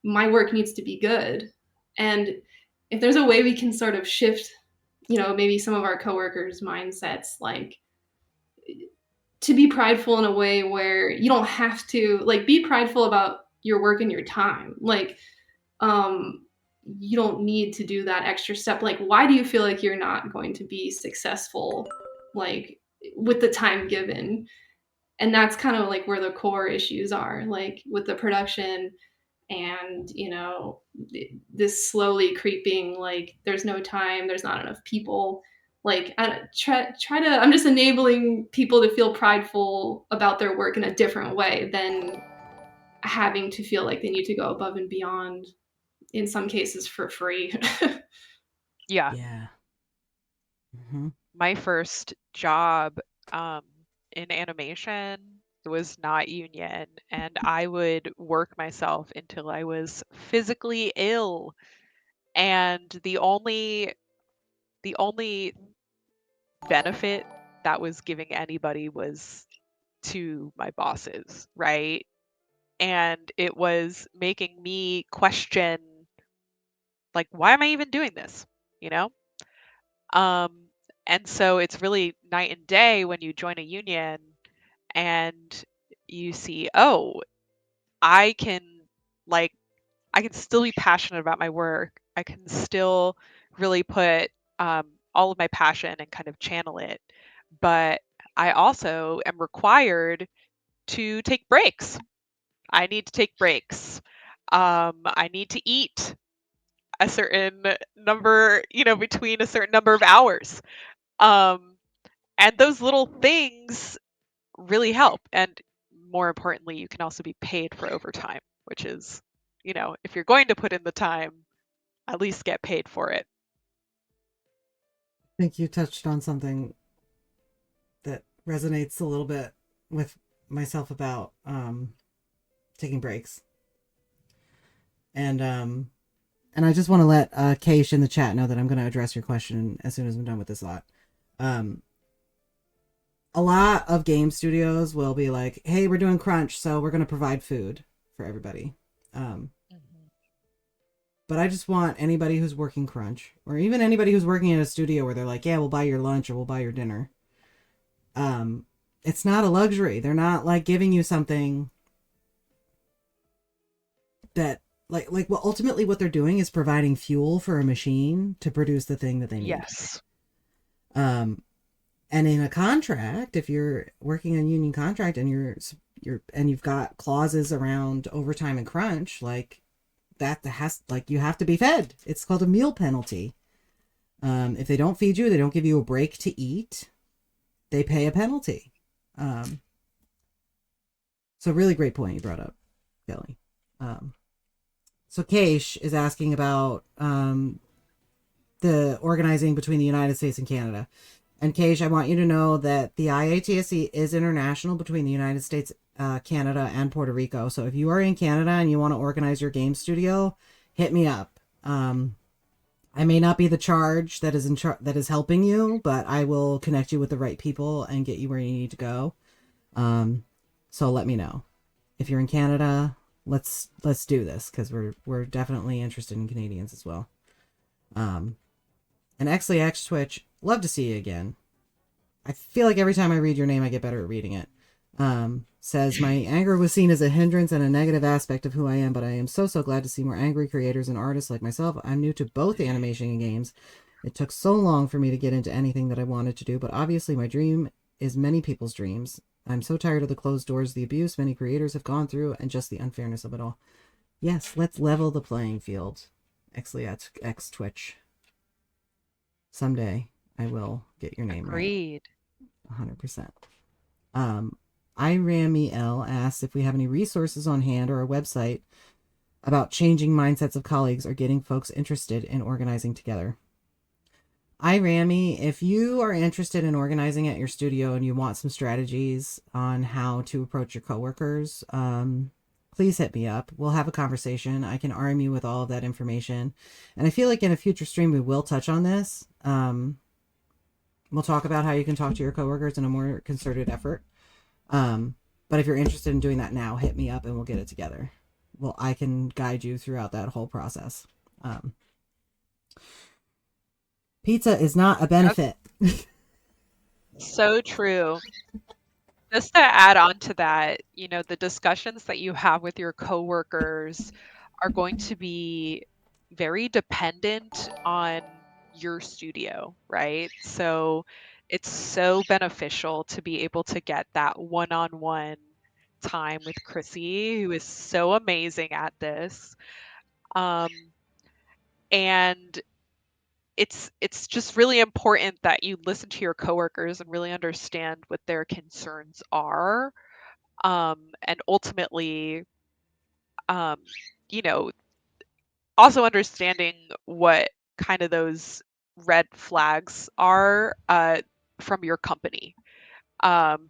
my work needs to be good. And if there's a way we can sort of shift, maybe some of our coworkers' mindsets, like to be prideful in a way where you don't have to like be prideful about your work and your time. Like, um, you don't need to do that extra step. Like, why do you feel like you're not going to be successful, like with the time given? And that's kind of like where the core issues are, like with the production and this slowly creeping, like there's no time, there's not enough people. Like I try to, I'm just enabling people to feel prideful about their work in a different way than having to feel like they need to go above and beyond, in some cases for free. Yeah. Yeah. Mm-hmm. My first job um, in animation, was not union, and I would work myself until I was physically ill. And the only benefit that was giving anybody was to my bosses, right? And it was making me question, like, why am I even doing this? You know? Um, and so it's really night and day when you join a union and you see, oh, I can like I can still be passionate about my work. I can still really put all of my passion and kind of channel it. But I also am required to take breaks. I need to take breaks. I need to eat a certain number, between a certain number of hours. Um, and those little things really help. And more importantly, you can also be paid for overtime, which is, if you're going to put in the time, at least get paid for it. I think you touched on something that resonates a little bit with myself about taking breaks. And I just want to let Keish in the chat know that I'm going to address your question as soon as I'm done with this lot. Um, a lot of game studios will be like, hey, we're doing crunch, so we're going to provide food for everybody. Mhm. But I just want anybody who's working crunch, or even anybody who's working in a studio where they're like, yeah, we'll buy your lunch or we'll buy your dinner. It's not a luxury. They're not like giving you something that well, ultimately what they're doing is providing fuel for a machine to produce the thing that they need. Yes. Um, and in a contract, if you're working on union contract and you've got clauses around overtime and crunch, like that has like you have to be fed. It's called a meal penalty. If they don't feed you, they don't give you a break to eat, they pay a penalty. So really great point you brought up, Kelly. So Keish is asking about the organizing between the United States and Canada. And Keish, I want you to know that the IATSE is international between the United States, Canada, and Puerto Rico. So if you are in Canada and you want to organize your game studio, hit me up. I may not be the charge that is helping you, but I will connect you with the right people and get you where you need to go. So let me know if you're in Canada. Let's do this because we're definitely interested in Canadians as well. And XLX Twitch, love to see you again. I feel like every time I read your name, I get better at reading it. Says, my anger was seen as a hindrance and a negative aspect of who I am, but I am so glad to see more angry creators and artists like myself. I'm new to both animation and games. It took so long for me to get into anything that I wanted to do, but obviously my dream is many people's dreams. I'm so tired of the closed doors, the abuse many creators have gone through, and just the unfairness of it all. Yes, let's level the playing field. XLX Twitch. Someday I will get your name Agreed. right. 100%. IRAMEL asks if we have any resources on hand or a website about changing mindsets of colleagues or getting folks interested in organizing together. IRAME, if you are interested in organizing at your studio and you want some strategies on how to approach your coworkers, please hit me up. We'll have a conversation. I can arm you with all of that information. And I feel like in a future stream, we will touch on this. We'll talk about how you can talk to your coworkers in a more concerted effort. But if you're interested in doing that now, hit me up and we'll get it together. Well, I can guide you throughout that whole process. Pizza is not a benefit. So true. Just to add on to that, the discussions that you have with your coworkers are going to be very dependent on your studio, right? So it's so beneficial to be able to get that one-on-one time with Chrissy, who is so amazing at this. Um, and it's just really important that you listen to your coworkers and really understand what their concerns are, and ultimately, um, you know, also understanding what kind of those red flags are, from your company.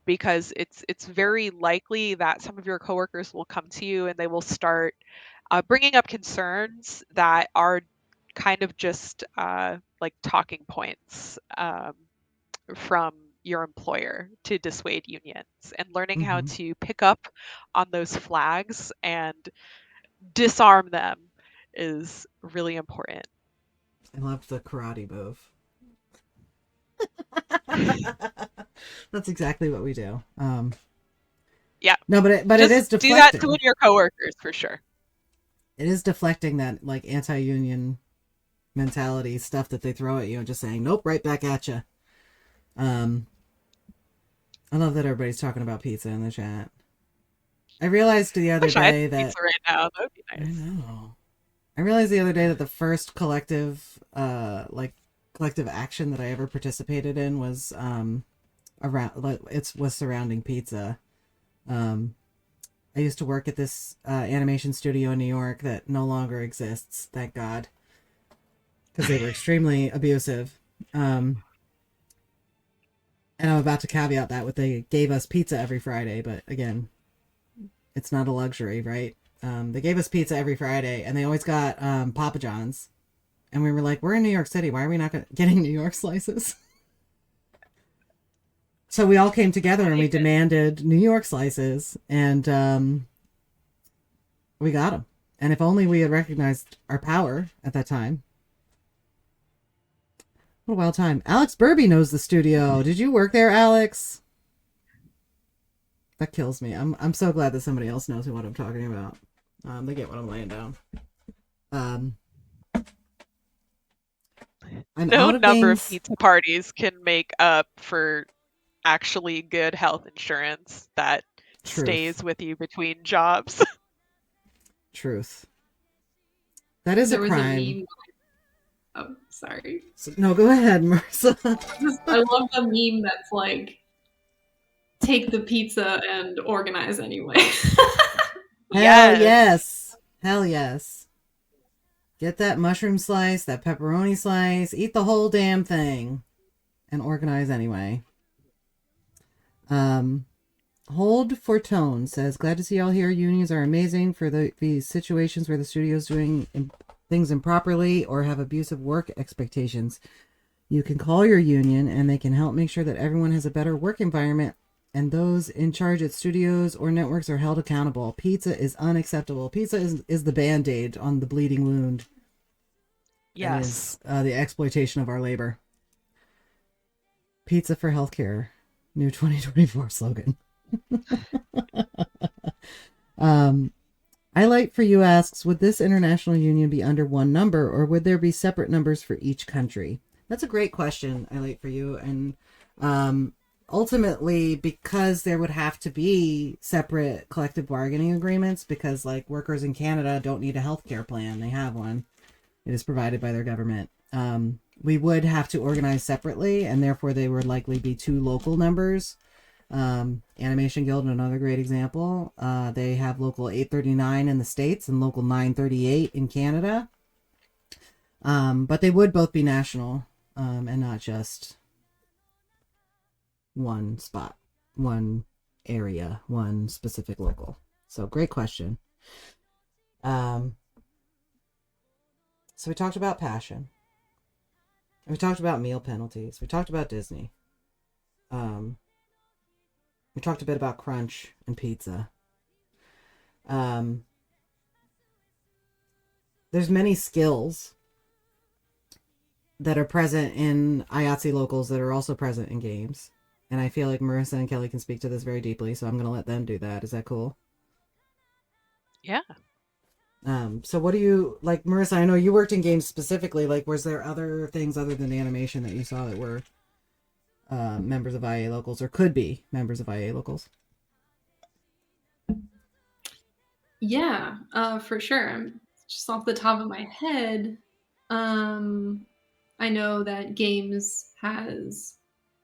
because it's very likely that some of your coworkers will come to you and they will start bringing up concerns that are kind of just like talking points from your employer to dissuade unions, and learning how Mm-hmm. to pick up on those flags and disarm them is really important. I loved the karate move. That's exactly what we do. Yeah, No, but it just is do that to deflecting. your coworkers for sure. It is deflecting that like anti-union mentality stuff that they throw at you and just saying nope, right back at you. Um, I love that everybody's talking about pizza in the chat. I realized the other Wish I had day some that pizza right now. That would be I nice. know. I realized the other day that the first collective collective action that I ever participated in was around like it was surrounding pizza. Um, I used to work at this animation studio in New York that no longer exists, thank God, because they were extremely abusive. Um, and I'm about to caveat that with they gave us pizza every Friday, but again, it's not a luxury, right? They gave us pizza every Friday, and they always got Papa John's. And we were like, we're in New York City. Why are we not getting New York slices? So we all came together and we demanded New York slices, and we got them. And if only we had recognized our power at that time. What a wild time. Alex Burby knows the studio. Did you work there, Alex? That kills me. I'm so glad that somebody else knows what I'm talking about. They get what I'm laying down. I'm No out of number of games. pizza parties can make up for actually good health insurance that Truth. stays with you between jobs. Truth. That is a There was a crime. meme. Oh, sorry. No, go ahead, Marissa. I love the meme that's like, take the pizza and organize anyway. Hell Yes. yes. Hell yes. Get that mushroom slice, that pepperoni slice, eat the whole damn thing, and organize anyway. Hold for Tone says, glad to see y'all here. Unions are amazing for these situations where the studio's doing things improperly or have abusive work expectations. You can call your union and they can help make sure that everyone has a better work environment and those in charge at studios or networks are held accountable. Pizza is unacceptable. Pizza is the Band-Aid on the bleeding wound. Yes. It is the exploitation of our labor. Pizza for healthcare. New 2024 slogan. I Light for You asks, would this international union be under one number or would there be separate numbers for each country? That's a great question, I Light for You. And ultimately, because there would have to be separate collective bargaining agreements, because like workers in Canada don't need a healthcare plan. They have one. It is provided by their government. We would have to organize separately, and therefore they would likely be two local numbers. Animation Guild, another great example. They have local 839 in the States and local 938 in Canada. But they would both be national, and not just one spot, one area, one specific local. So great question. So we talked about passion. We talked about meal penalties. We talked about Disney. We talked a bit about crunch and pizza. There's many skills that are present in IATSE locals that are also present in games. And I feel like Marissa and Kelly can speak to this very deeply, so I'm going to let them do that. Is that cool? Yeah. So what do you, like, Marissa, I know you worked in games specifically. Like, was there other things other than animation that you saw that were members of IA locals or could be members of IA locals? Yeah, for sure. Just off the top of my head, I know that games has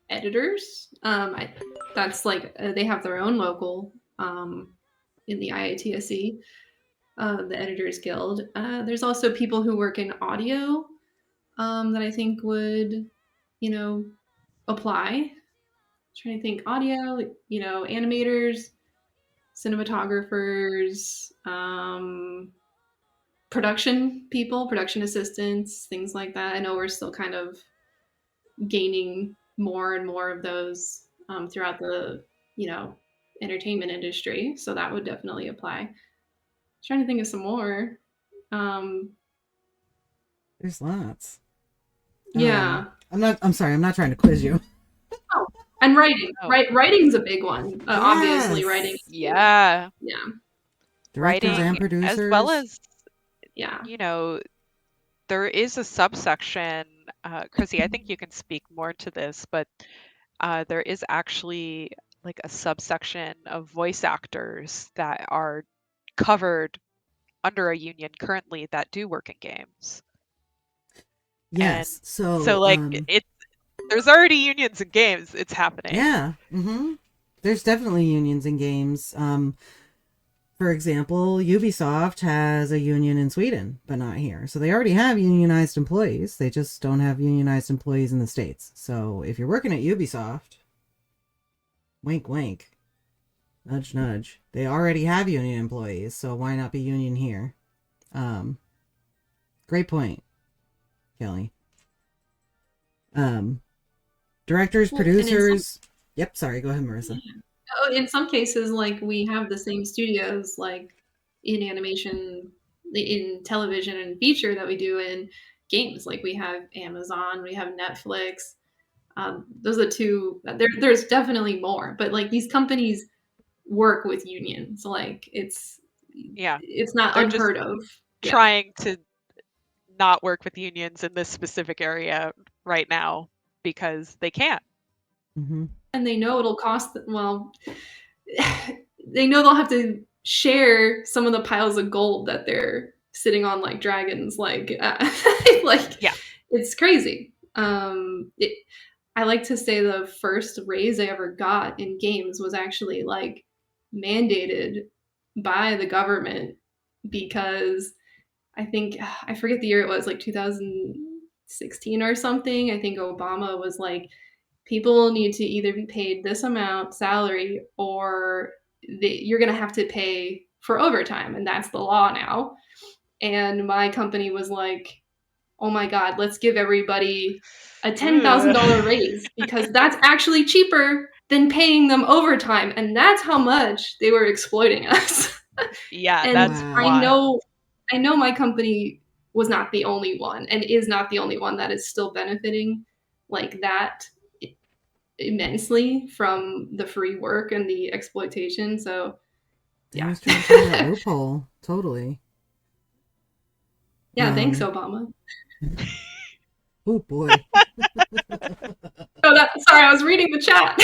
editors. That's like they have their own local in the IATSE, the Editors Guild. There's also people who work in audio that I think would, apply. trying to think, audio, animators, cinematographers, production people, production assistants, things like that. I know we're still kind of gaining more and more of those throughout the, entertainment industry. So that would definitely apply. Trying to think of some more. There's lots. Yeah. I'm sorry, I'm not trying to quiz you. Oh, and writing. Oh. Writing's a big one. Obviously, Yes. writing. Yeah. Yeah. Directors Writing, and producers. as well as, Yeah. there is a subsection, Chrissy, I think you can speak more to this, but there is actually like a subsection of voice actors that are covered under a union currently that do work in games. Yes. And So like there's already unions in games. It's happening. Yeah. Mm-hmm. There's definitely unions in games. For example, Ubisoft has a union in Sweden, but not here. So they already have unionized employees. They just don't have unionized employees in the States. So if you're working at Ubisoft, wink, wink, nudge, nudge, they already have union employees. So why not be union here? Great point, Kelly. Directors, producers. Yep. Sorry. Go ahead, Marissa. Oh, in some cases, like we have the same studios, like in animation, in television and feature that we do in games. Like we have Amazon, we have Netflix. Those are two. There's definitely more, but like these companies work with unions. Like it's not They're unheard just of. trying to not work with unions in this specific area right now because they can't. Mm-hmm. And they know it'll cost. Well, they know they'll have to share some of the piles of gold that they're sitting on like dragons. Like, it's crazy. I like to say the first raise I ever got in games was actually like mandated by the government because I forget the year it was, like 2016 or something. I think Obama was like, people need to either be paid this amount salary or you're going to have to pay for overtime. And that's the law now. And my company was like, oh my God, let's give everybody a $10,000 raise because that's actually cheaper than paying them overtime. And that's how much they were exploiting us. Yeah, and that's wild. I know my company was not the only one and is not the only one that is still benefiting like that immensely from the free work and the exploitation. So I was trying to find that loophole. Totally. Yeah, thanks, Obama. Oh boy. Sorry, I was reading the chat.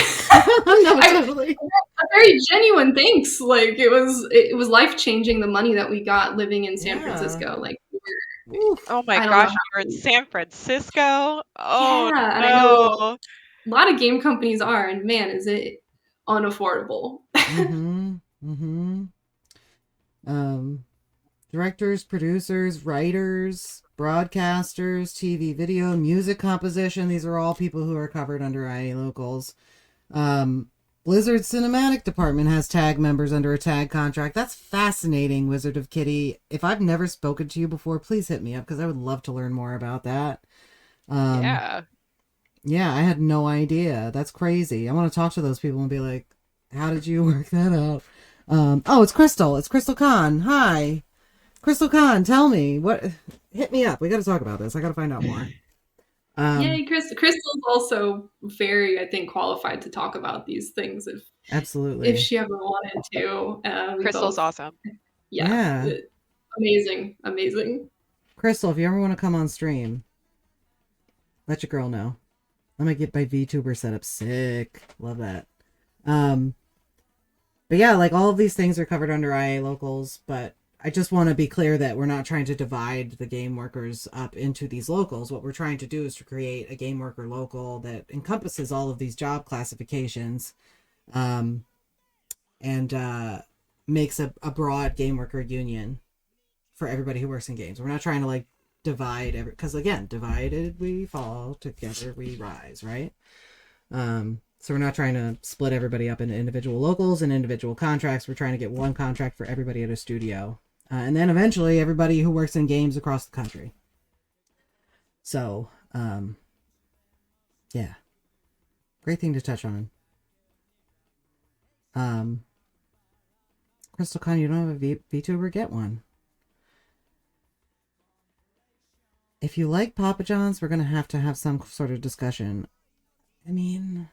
No, totally. A very genuine thanks. Like it was life changing the money that we got living in San Francisco. Like oh my gosh, you're in San Francisco. Oh yeah, and I know a lot of game companies are, and man, is it unaffordable. Directors, producers, writers, broadcasters, TV, video, music composition. These are all people who are covered under IA locals. Blizzard's cinematic department has tag members under a tag contract. That's fascinating, Wizard of Kitty. If I've never spoken to you before, please hit me up because I would love to learn more about that. Yeah, I had no idea. That's crazy. I want to talk to those people and be like, how did you work that out? Oh, it's Crystal. It's Crystal Khan. Hi. Crystal Khan, tell me. Hit me up. We got to talk about this. I got to find out more. Yay, Crystal's also very, I think, qualified to talk about these things absolutely if she ever wanted to. Crystal's awesome. Yeah. Amazing. Crystal, if you ever want to come on stream, let your girl know. Let me get my VTuber set up. Sick. Love that. But yeah, like all of these things are covered under IA locals, but I just want to be clear that we're not trying to divide the game workers up into these locals. What we're trying to do is to create a game worker local that encompasses all of these job classifications, and makes a broad game worker union for everybody who works in games. We're not trying to like divide because again, divided we fall, together we rise, right? So we're not trying to split everybody up into individual locals and individual contracts. We're trying to get one contract for everybody at a studio. And then eventually everybody who works in games across the country. So, yeah. Great thing to touch on. Crystal Con, you don't have a VTuber? Get one. If you like Papa John's, we're going to have some sort of discussion. I mean,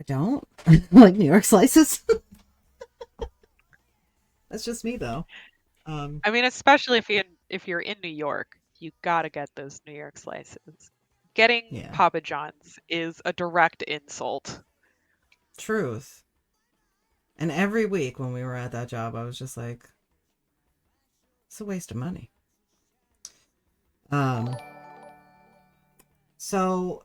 I don't like New York slices. That's just me, though. I mean, especially if you're in New York, you gotta get those New York slices. Getting Papa John's is a direct insult. Truth. And every week when we were at that job, I was just like, it's a waste of money. So,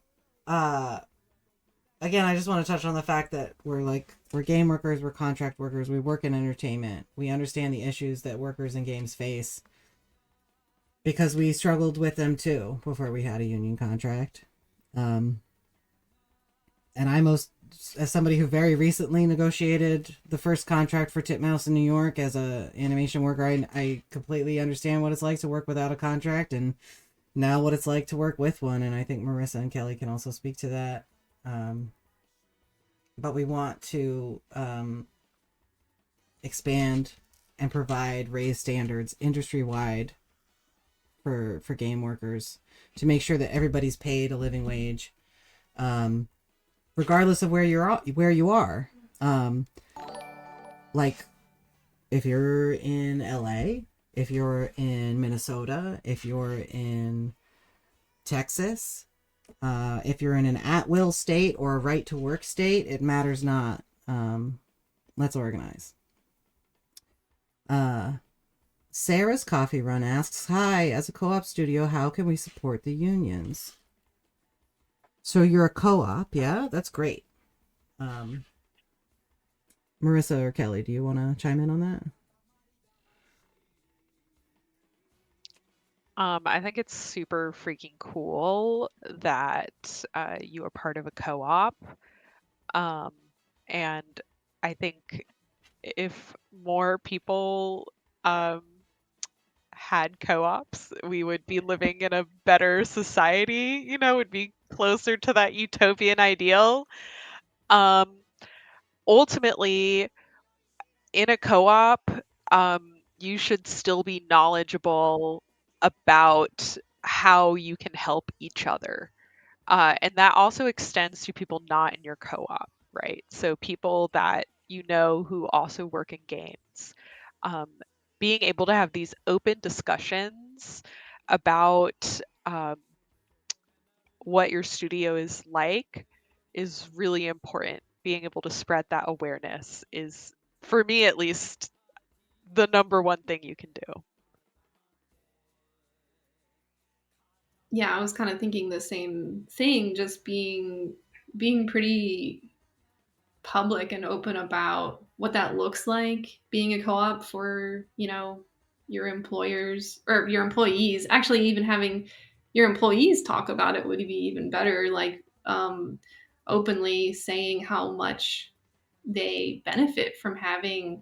again, I just want to touch on the fact that we're game workers, we're contract workers, we work in entertainment. We understand the issues that workers in games face because we struggled with them too before we had a union contract. And as somebody who very recently negotiated the first contract for Titmouse in New York as a animation worker, I completely understand what it's like to work without a contract and now what it's like to work with one. And I think Marissa and Kelly can also speak to that. But we want to expand and provide raised standards industry-wide for game workers to make sure that everybody's paid a living wage. Regardless of where you are. Like if you're in LA, if you're in Minnesota, if you're in Texas, if you're in an at-will state or a right-to-work state, it matters not. Let's organize. Sarah's Coffee Run asks, hi, as a co-op studio, how can we support the unions? So you're a co-op, yeah? That's great. Marissa or Kelly, do you want to chime in on that? I think it's super freaking cool that you are part of a co-op. And I think if more people had co-ops, we would be living in a better society, would be closer to that utopian ideal. Ultimately, in a co-op, you should still be knowledgeable about how you can help each other. And that also extends to people not in your co-op, right? So people that who also work in games. Being able to have these open discussions about what your studio is like is really important. Being able to spread that awareness is, for me at least, the number one thing you can do. Yeah, I was kind of thinking the same thing, just being pretty public and open about what that looks like, being a co-op for, your employers or your employees. Actually, even having your employees talk about it would be even better, like openly saying how much they benefit from having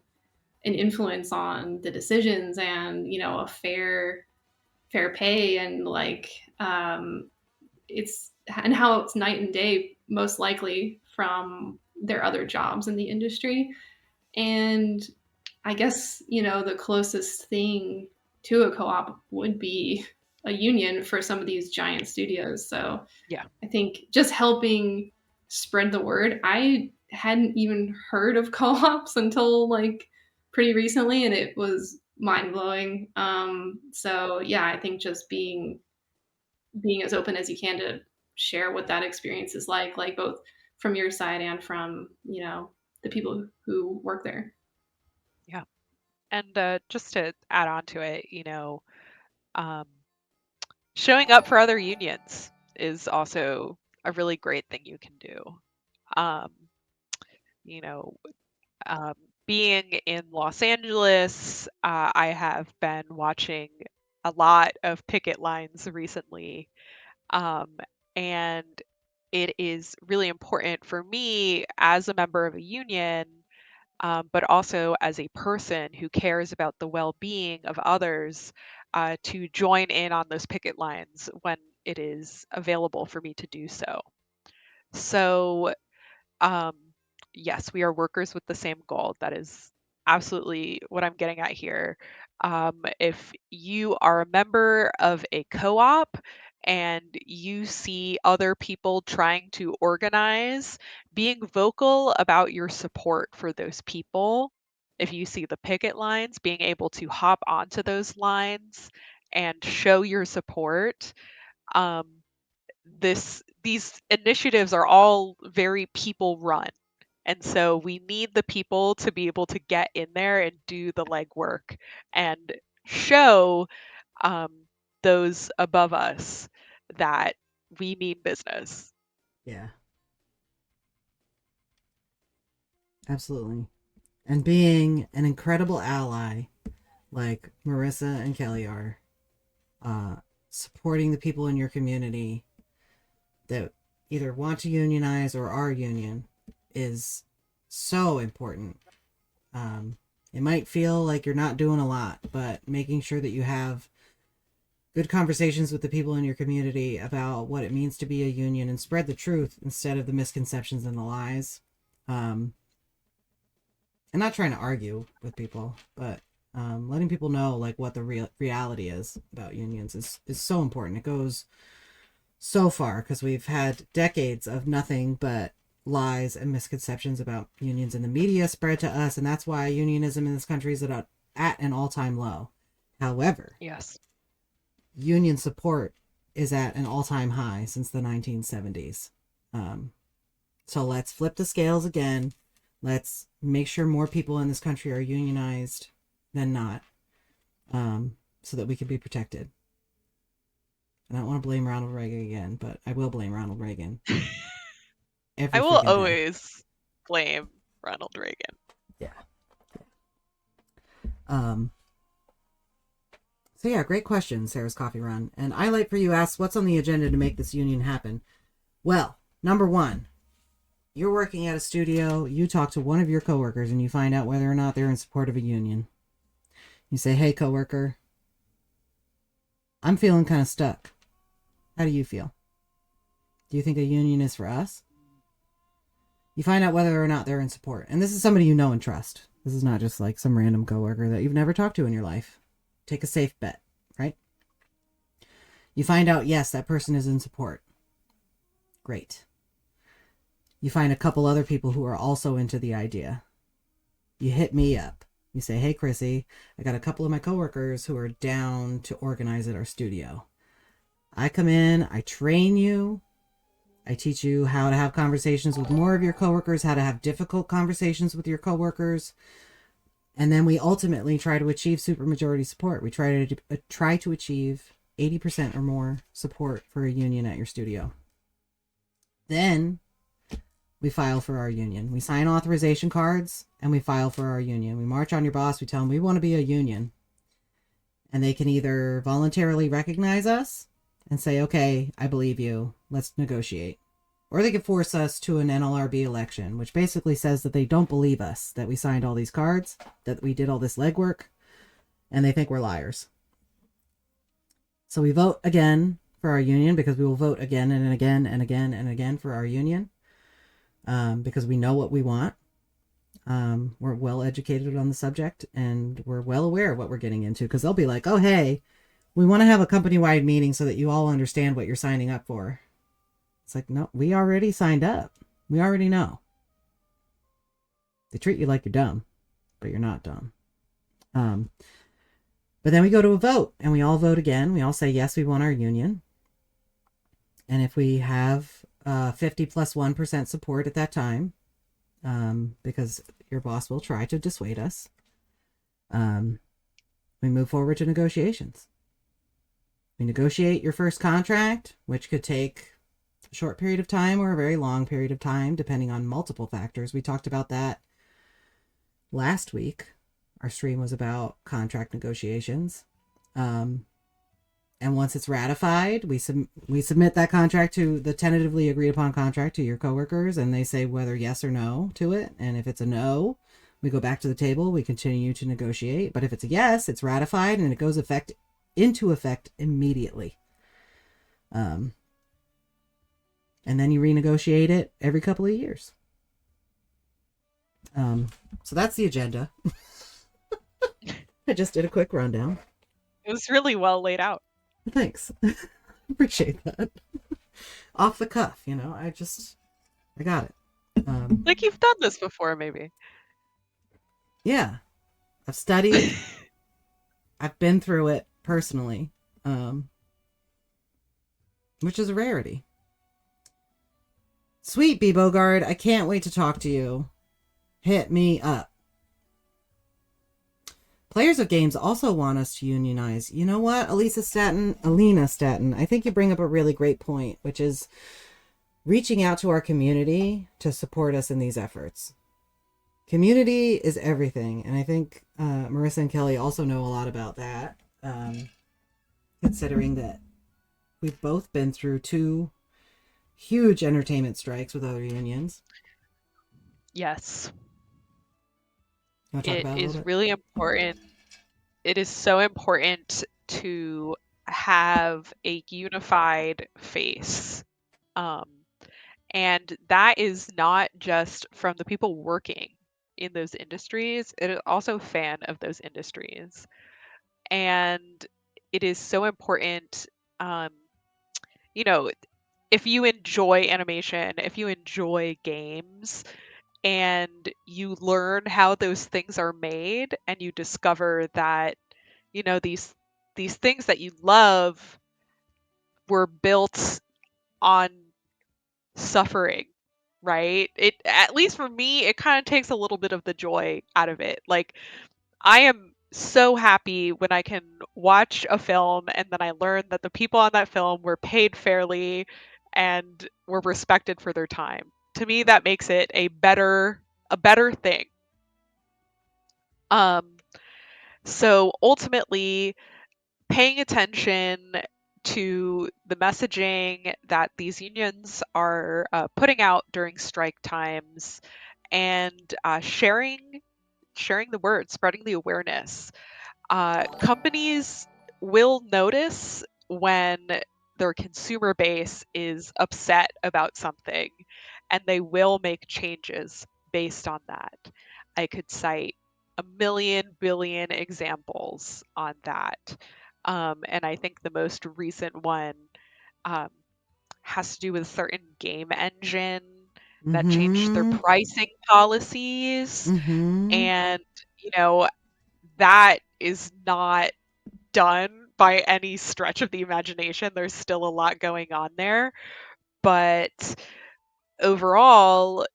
an influence on the decisions and, a fair pay and it's and how it's night and day most likely from their other jobs in the industry. And I guess, the closest thing to a co-op would be a union for some of these giant studios. So yeah, I think just helping spread the word. I hadn't even heard of co-ops until pretty recently, and it was mind-blowing. So yeah, I think just being as open as you can to share what that experience is like both from your side and from, the people who work there. Yeah. And just to add on to it, showing up for other unions is also a really great thing you can do. You know, being in Los Angeles, I have been watching a lot of picket lines recently. And it is really important for me as a member of a union, but also as a person who cares about the well-being of others, to join in on those picket lines when it is available for me to do so. So, um, yes, we are workers with the same goal. That is absolutely what I'm getting at here. If you are a member of a co-op and you see other people trying to organize, being vocal about your support for those people, if you see the picket lines, being able to hop onto those lines and show your support. Um, these initiatives are all very people run. And so we need the people to be able to get in there and do the legwork and show, um, those above us that we mean business. Yeah, absolutely. And being an incredible ally like Marissa and Kelly are, uh, supporting the people in your community that either want to unionize or are union is so important. Um, it might feel like you're not doing a lot, but making sure that you have good conversations with the people in your community about what it means to be a union and spread the truth instead of the misconceptions and the lies. Um, and not trying to argue with people, but letting people know like what the real reality is about unions is so important. It goes so far because we've had decades of nothing but lies and misconceptions about unions in the media spread to us, and that's why unionism in this country is at an all-time low. However, Yes. union support is at an all-time high since the 1970s. So let's flip the scales again. Let's make sure more people in this country are unionized than not, so that we can be protected. And I don't want to blame Ronald Reagan again, but I will blame Ronald Reagan every I will freaking day. always blame Ronald Reagan. Yeah. So yeah, great question, Sarah's Coffee Run. And I Light for You asks, what's on the agenda to make this union happen? Well, number one, you're working at a studio, you talk to one of your coworkers and you find out whether or not they're in support of a union. You say, hey, coworker, I'm feeling kind of stuck. How do you feel? Do you think a union is for us? You find out whether or not they're in support. And this is somebody you know and trust. This is not just like some random coworker that you've never talked to in your life. Take a safe bet, right? You find out, yes, that person is in support. Great. You find a couple other people who are also into the idea. You hit me up. You say, hey, Chrissy, I got a couple of my coworkers who are down to organize at our studio. I come in, I train you. I teach you how to have conversations with more of your coworkers, how to have difficult conversations with your coworkers. And then we ultimately try to achieve supermajority support. We try to achieve 80% or more support for a union at your studio. Then we file for our union. We sign authorization cards and we file for our union. We march on your boss. We tell them we want to be a union. And they can either voluntarily recognize us and say, okay, I believe you. Let's negotiate. Or they could force us to an NLRB election, which basically says that they don't believe us, that we signed all these cards, that we did all this legwork, and they think we're liars. So we vote again for our union because we will vote again and again and again and again for our union, because we know what we want. We're well educated on the subject and we're well aware of what we're getting into, because they'll be like, oh, hey, we want to have a company-wide meeting so that you all understand what you're signing up for. It's like, no, we already signed up. We already know. They treat you like you're dumb, but you're not dumb. But then we go to a vote and we all vote again. We all say, yes, we want our union. And if we have 50 plus 1% support at that time, because your boss will try to dissuade us, we move forward to negotiations. We negotiate your first contract, which could take a short period of time or a very long period of time, depending on multiple factors. We talked about that last week. Our stream was about contract negotiations. And once it's ratified, we submit that contract to the tentatively agreed upon contract to your coworkers, and they say whether yes or no to it. And if it's a no, we go back to the table. We continue to negotiate. But if it's a yes, it's ratified and it goes into effect immediately. And then you renegotiate it every couple of years. So that's the agenda. I just did a quick rundown. It was really well laid out. Thanks. Appreciate that. Off the cuff, I got it. Like you've done this before, maybe. Yeah. I've studied. I've been through it personally, which is a rarity. Sweet B. Bogard, I can't wait to talk to you. Hit me up. Players of games also want us to unionize. You know what, Alina Staten, I think you bring up a really great point, which is reaching out to our community to support us in these efforts. Community is everything, and I think Marissa and Kelly also know a lot about that, considering that we've both been through 2 huge entertainment strikes with other unions. Yes. It is really important. It is so important to have a unified face. And that is not just from the people working in those industries, it is also a fan of those industries. And it is so important, if you enjoy animation, if you enjoy games, and you learn how those things are made, and you discover that these things that you love were built on suffering, right? It, at least for me, it kind of takes a little bit of the joy out of it. Like, I am so happy when I can watch a film and then I learn that the people on that film were paid fairly and were respected for their time. To me, that makes it a better thing. So ultimately, paying attention to the messaging that these unions are putting out during strike times, and sharing the word, spreading the awareness. Companies will notice when their consumer base is upset about something, and they will make changes based on that. I could cite a million billion examples on that. And I think the most recent one um, has to do with a certain game engine that changed their pricing policies. And, that is not done by any stretch of the imagination. There's still a lot going on there. But overall,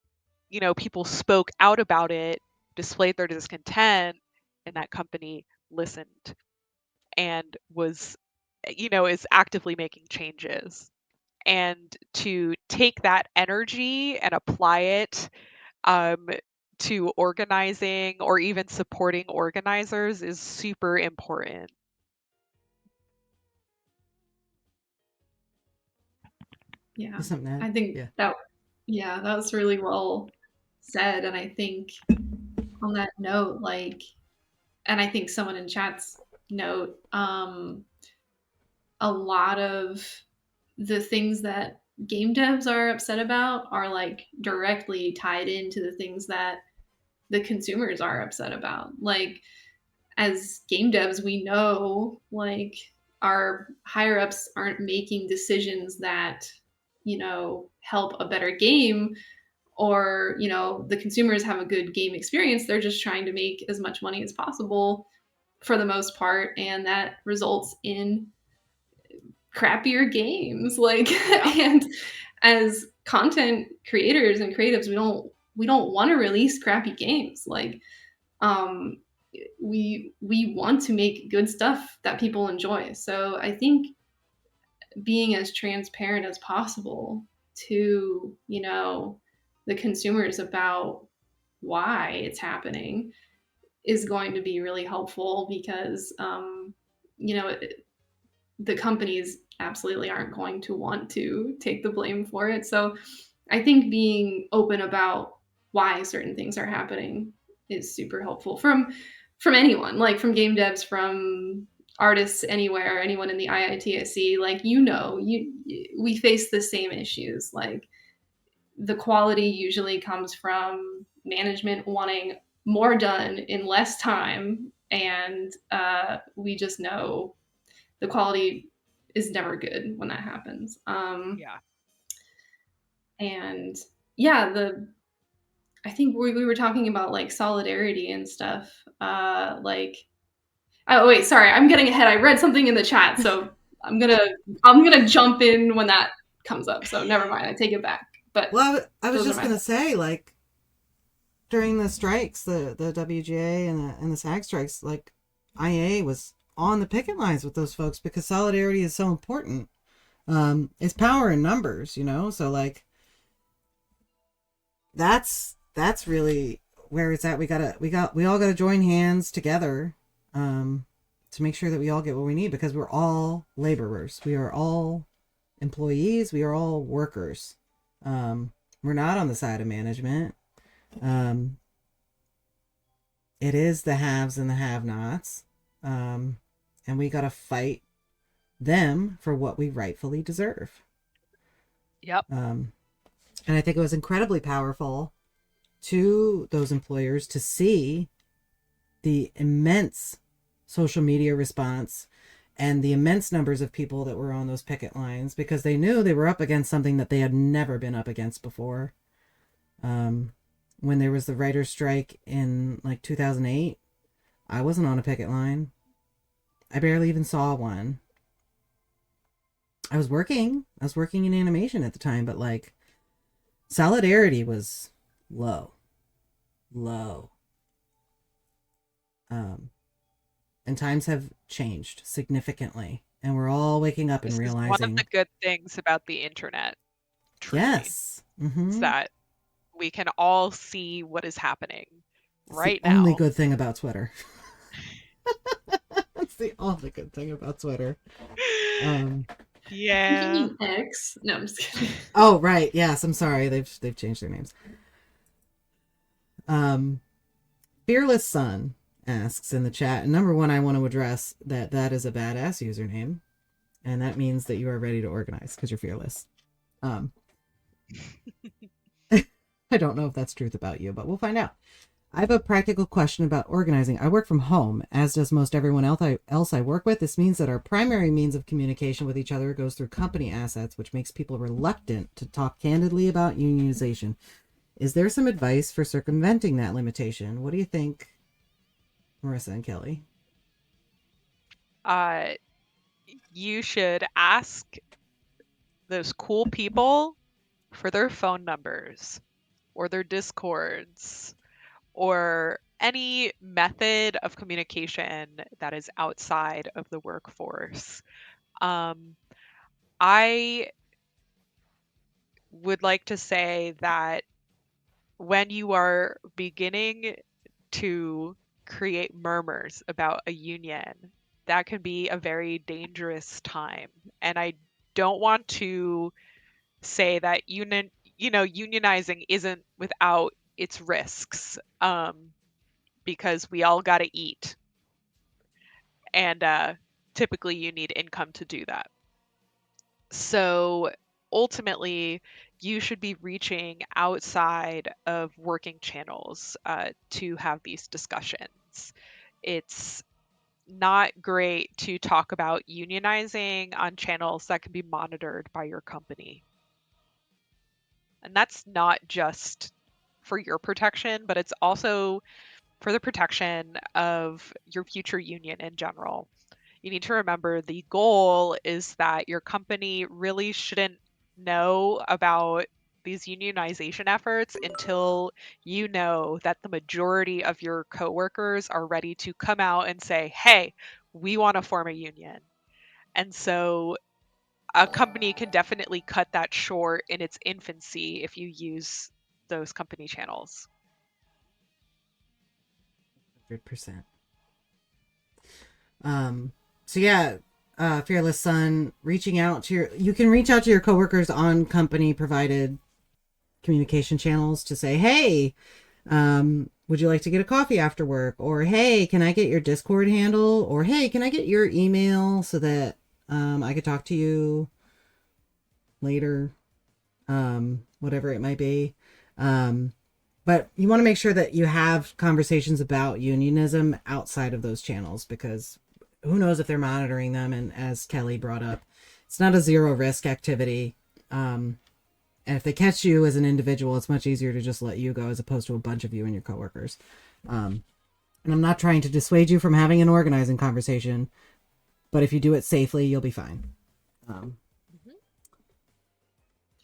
people spoke out about it, displayed their discontent, and that company listened and is actively making changes. And to take that energy and apply it um, to organizing or even supporting organizers is super important. Yeah, I think that was really well said. And I think on that note, and I think someone in chat's note, a lot of the things that game devs are upset about are directly tied into the things that the consumers are upset about. As game devs, we know our higher ups aren't making decisions that help a better game, or the consumers have a good game experience. They're just trying to make as much money as possible for the most part, and that results in crappier games. And as content creators and creatives, we don't want to release crappy games. We want to make good stuff that people enjoy. So I think being as transparent as possible to the consumers about why it's happening is going to be really helpful, because the companies absolutely aren't going to want to take the blame for it. So I think being open about why certain things are happening is super helpful from anyone, like from game devs, from artists anywhere, anyone in the IATSE. Like, we face the same issues. Like, the quality usually comes from management wanting more done in less time, and we just know the quality is never good when that happens. Yeah. And yeah, I think we were talking about like solidarity and stuff. Like, oh wait, sorry, I'm getting ahead. I read something in the chat, so I'm gonna jump in when that comes up. So never mind, I take it back. But Well, I was those are just my gonna say, like, during the strikes, the WGA and the SAG strikes, like, IA was on the picket lines with those folks because solidarity is so important. It's power in numbers, you know. So like, that's really where it's at. We all gotta join hands together, to make sure that we all get what we need, because we're all laborers. We are all employees. We are all workers. We're not on the side of management. Um, it is the haves and the have-nots. And we got to fight them for what we rightfully deserve. Yep. And I think it was incredibly powerful to those employers to see the immense social media response and the immense numbers of people that were on those picket lines, because they knew they were up against something that they had never been up against before. When there was the writer's strike in like 2008, I wasn't on a picket line. I barely even saw one. I was working in animation at the time, but like, solidarity was low. And times have changed significantly, and we're all waking up and This is realizing, one of the good things about the internet, truly. yes, Is that we can all see what is happening it's right the only now. good thing about Twitter. That's the only good thing about Twitter. Yeah. Thinking X. No, I'm just kidding. Oh right, yes. I'm sorry. They've changed their names. Fearless Sun asks in the chat. And number one, I want to address that is a badass username, and that means that you are ready to organize because you're fearless. I don't know if that's truth about you, but we'll find out. I have a practical question about organizing. I work from home, as does most everyone else I work with. This means that our primary means of communication with each other goes through company assets, which makes people reluctant to talk candidly about unionization. Is there some advice for circumventing that limitation? What do you think, Marissa and Kelly? You should ask those cool people for their phone numbers or their discords or any method of communication that is outside of the workforce. I would like to say that when you are beginning to create murmurs about a union, that can be a very dangerous time. And I don't want to say that unionizing isn't without its risks, because we all got to eat, and typically you need income to do that. So ultimately, you should be reaching outside of working channels to have these discussions. It's not great to talk about unionizing on channels that can be monitored by your company. And that's not just for your protection, but it's also for the protection of your future union in general. You need to remember the goal is that your company really shouldn't know about these unionization efforts until you know that the majority of your coworkers are ready to come out and say, hey, we want to form a union. And so a company can definitely cut that short in its infancy if you use those company channels. 100%. So yeah, Fearless Son, reaching out to you can reach out to your coworkers on company provided communication channels to say, hey, would you like to get a coffee after work? Or, hey, can I get your Discord handle? Or, hey, can I get your email so that I could talk to you later? Whatever it might be. But you want to make sure that you have conversations about unionism outside of those channels, because who knows if they're monitoring them. And as Kelly brought up, it's not a zero risk activity. And if they catch you as an individual, it's much easier to just let you go as opposed to a bunch of you and your coworkers. And I'm not trying to dissuade you from having an organizing conversation, but if you do it safely, you'll be fine.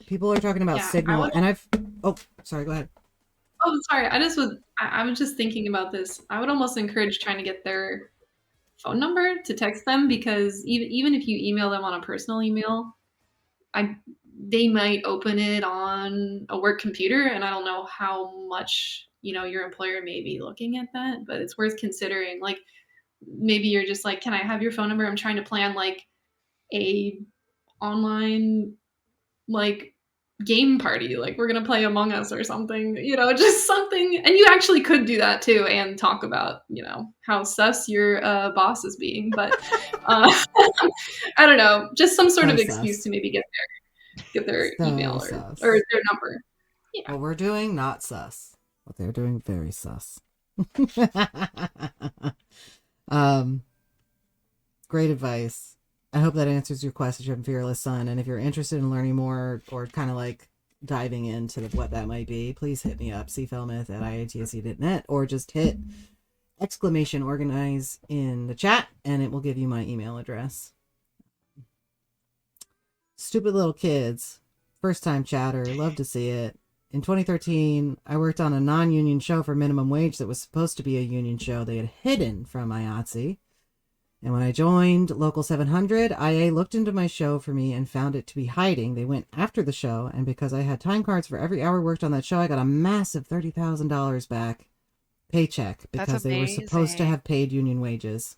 People are talking about Signal, and I've... Oh, sorry, go ahead. Oh, sorry. I was just thinking about this. I would almost encourage trying to get their phone number to text them, because even if you email them on a personal email, they might open it on a work computer, and I don't know how much, your employer may be looking at that, but it's worth considering. Like, maybe you're just like, can I have your phone number? I'm trying to plan like a online like game party, like we're gonna play Among Us or something, just something. And you actually could do that too and talk about, how sus your boss is being. But I don't know, just some sort of excuse to maybe get their email or their number. Yeah. What we're doing, not sus. What they're doing, very sus. Great advice. I hope that answers your question, Fearless Son. And if you're interested in learning more or kind of like diving into what that might be, please hit me up, cfellmeth@IATSE.net, or just hit !organize in the chat and it will give you my email address. Stupid little kids. First time chatter. Love to see it. In 2013, I worked on a non-union show for minimum wage that was supposed to be a union show they had hidden from IATSE. And when I joined Local 700, IA looked into my show for me and found it to be hiding. They went after the show, and because I had time cards for every hour worked on that show, I got a massive $30,000 back paycheck because they were supposed to have paid union wages.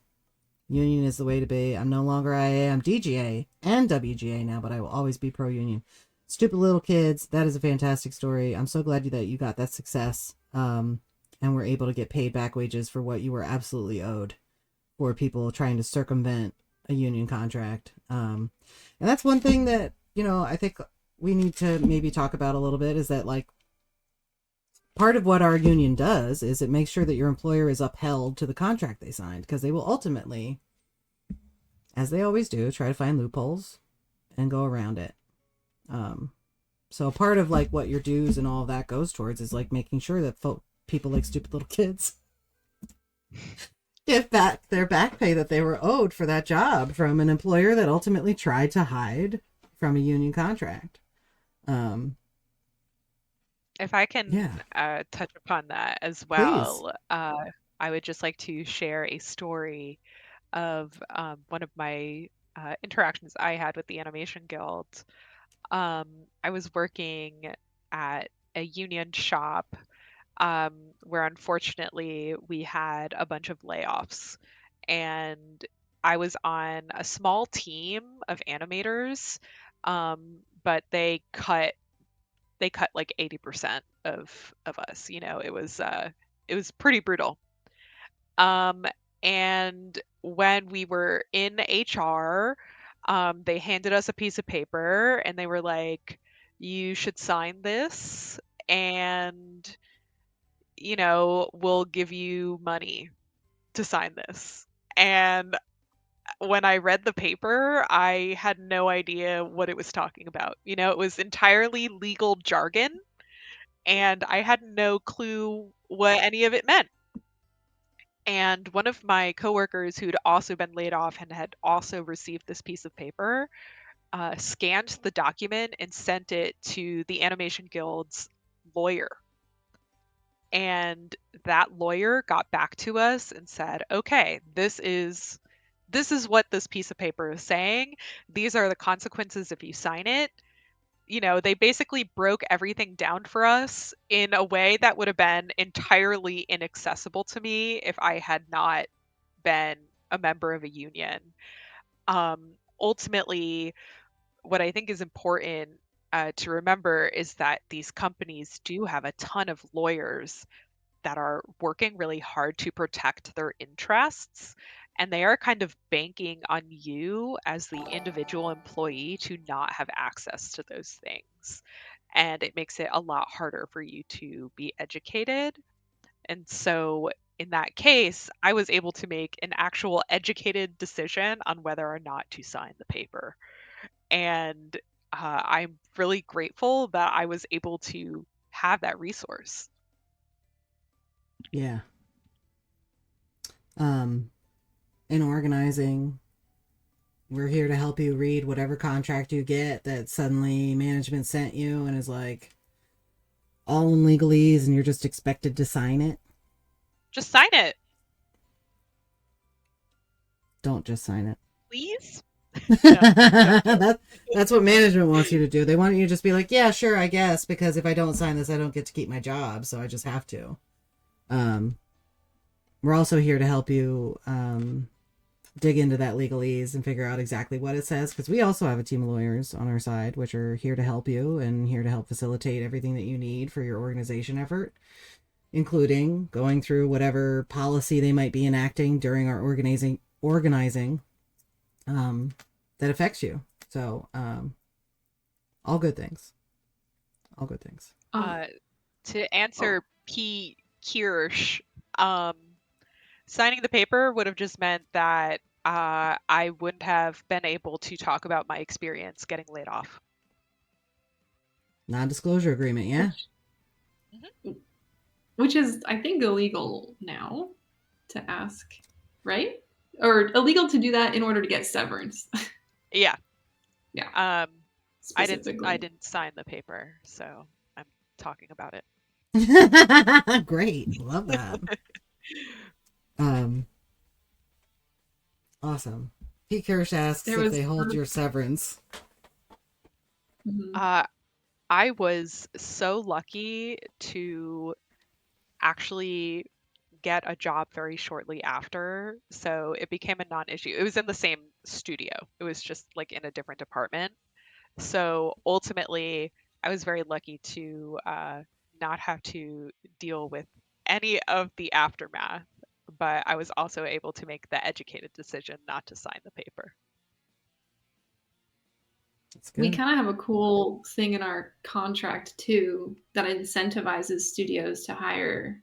Union is the way to be. I'm no longer IA, I'm DGA and WGA now, but I will always be pro-union. Stupid little kids, that is a fantastic story. I'm so glad that you got that success and were able to get paid back wages for what you were absolutely owed for people trying to circumvent a union contract. And that's one thing that, I think we need to maybe talk about a little bit, is that like part of what our union does is it makes sure that your employer is upheld to the contract they signed, because they will ultimately, as they always do, try to find loopholes and go around it. So part of like what your dues and all of that goes towards is like making sure that people like stupid little kids get back their back pay that they were owed for that job from an employer that ultimately tried to hide from a union contract. If I can touch upon that as well, I would just like to share a story of one of my interactions I had with the Animation Guild. I was working at a union shop where unfortunately we had a bunch of layoffs, and I was on a small team of animators, but they cut like 80% of us. It was pretty brutal. And when we were in HR, they handed us a piece of paper and they were like, you should sign this, and we'll give you money to sign this. And when I read the paper, I had no idea what it was talking about. It was entirely legal jargon, and I had no clue what any of it meant. And one of my coworkers who'd also been laid off and had also received this piece of paper scanned the document and sent it to the Animation Guild's lawyer. And that lawyer got back to us and said, okay, this is what this piece of paper is saying. These are the consequences if you sign it. They basically broke everything down for us in a way that would have been entirely inaccessible to me if I had not been a member of a union. Ultimately, what I think is important to remember is that these companies do have a ton of lawyers that are working really hard to protect their interests. And they are kind of banking on you as the individual employee to not have access to those things. And it makes it a lot harder for you to be educated. And so, in that case, I was able to make an actual educated decision on whether or not to sign the paper. And I'm really grateful that I was able to have that resource. Yeah. In organizing, we're here to help you read whatever contract you get that suddenly management sent you and is like all in legalese and you're just expected to sign it. Just sign it, Don't just sign it. please. That's what management wants you to do. They want you to just be like, yeah, sure, I guess, because if I don't sign this, I don't get to keep my job, so I just have to. We're also here to help you dig into that legalese and figure out exactly what it says, because we also have a team of lawyers on our side, which are here to help you and here to help facilitate everything that you need for your organization effort, including going through whatever policy they might be enacting during our organizing that affects you. So all good things. To answer P. Kirsch, signing the paper would have just meant that I wouldn't have been able to talk about my experience getting laid off. Non-disclosure agreement, yeah? Which is, I think, illegal now to ask, right? Or illegal to do that in order to get severance. Yeah. Yeah. I didn't sign the paper, so I'm talking about it. Great. Love that. Awesome. Pete Kirsch asks if they hold your severance. I was so lucky to actually get a job very shortly after, so it became a non-issue. It was in the same studio. It was just like in a different department. So ultimately, I was very lucky to not have to deal with any of the aftermath, but I was also able to make the educated decision not to sign the paper. We kind of have a cool thing in our contract too that incentivizes studios to hire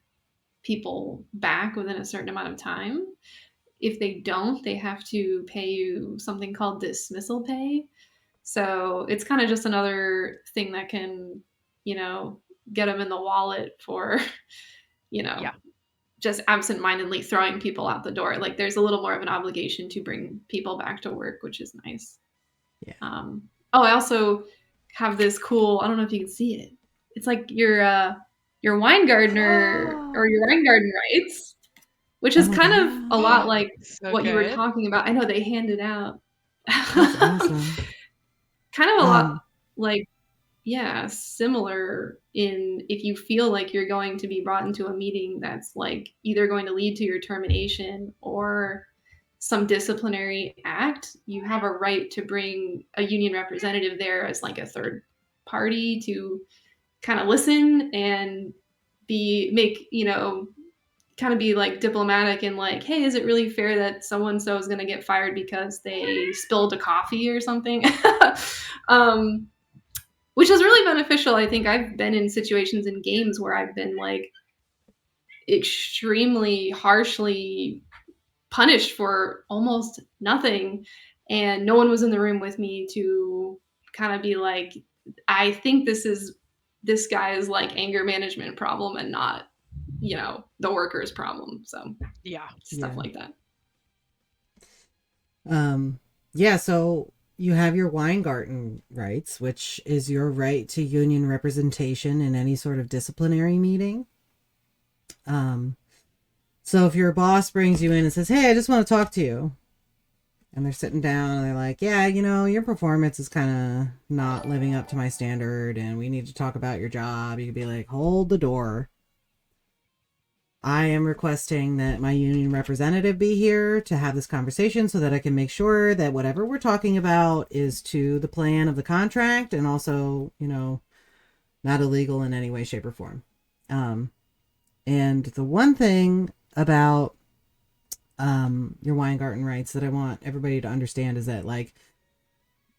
people back within a certain amount of time. If they don't, they have to pay you something called dismissal pay. So it's kind of just another thing that can, get them in the wallet for, just absentmindedly throwing people out the door. Like there's a little more of an obligation to bring people back to work, which is nice. Yeah. I also have this cool, I don't know if you can see it. It's like your wine gardener or your wine garden rights, which is kind of a lot like what you were talking about. I know they handed out. That's awesome. Kind of a lot like, yeah, similar in if you feel like you're going to be brought into a meeting that's like either going to lead to your termination or some disciplinary act, you have a right to bring a union representative there as like a third party to kind of listen and kind of be like diplomatic and like, hey, is it really fair that so-and-so is going to get fired because they spilled a coffee or something? Which is really beneficial. I think I've been in situations in games where I've been like extremely harshly punished for almost nothing, and no one was in the room with me to kind of be like, I think this guy's like anger management problem and not the worker's problem. So stuff like that. So you have your wine garden rights, which is your right to union representation in any sort of disciplinary meeting. So if your boss brings you in and says, hey, I just want to talk to you, and they're sitting down and they're like, yeah, your performance is kind of not living up to my standard and we need to talk about your job, you could be like, hold the door. I am requesting that my union representative be here to have this conversation so that I can make sure that whatever we're talking about is to the plan of the contract and also, not illegal in any way, shape, or form. And the one thing about your Weingarten rights that I want everybody to understand is that, like,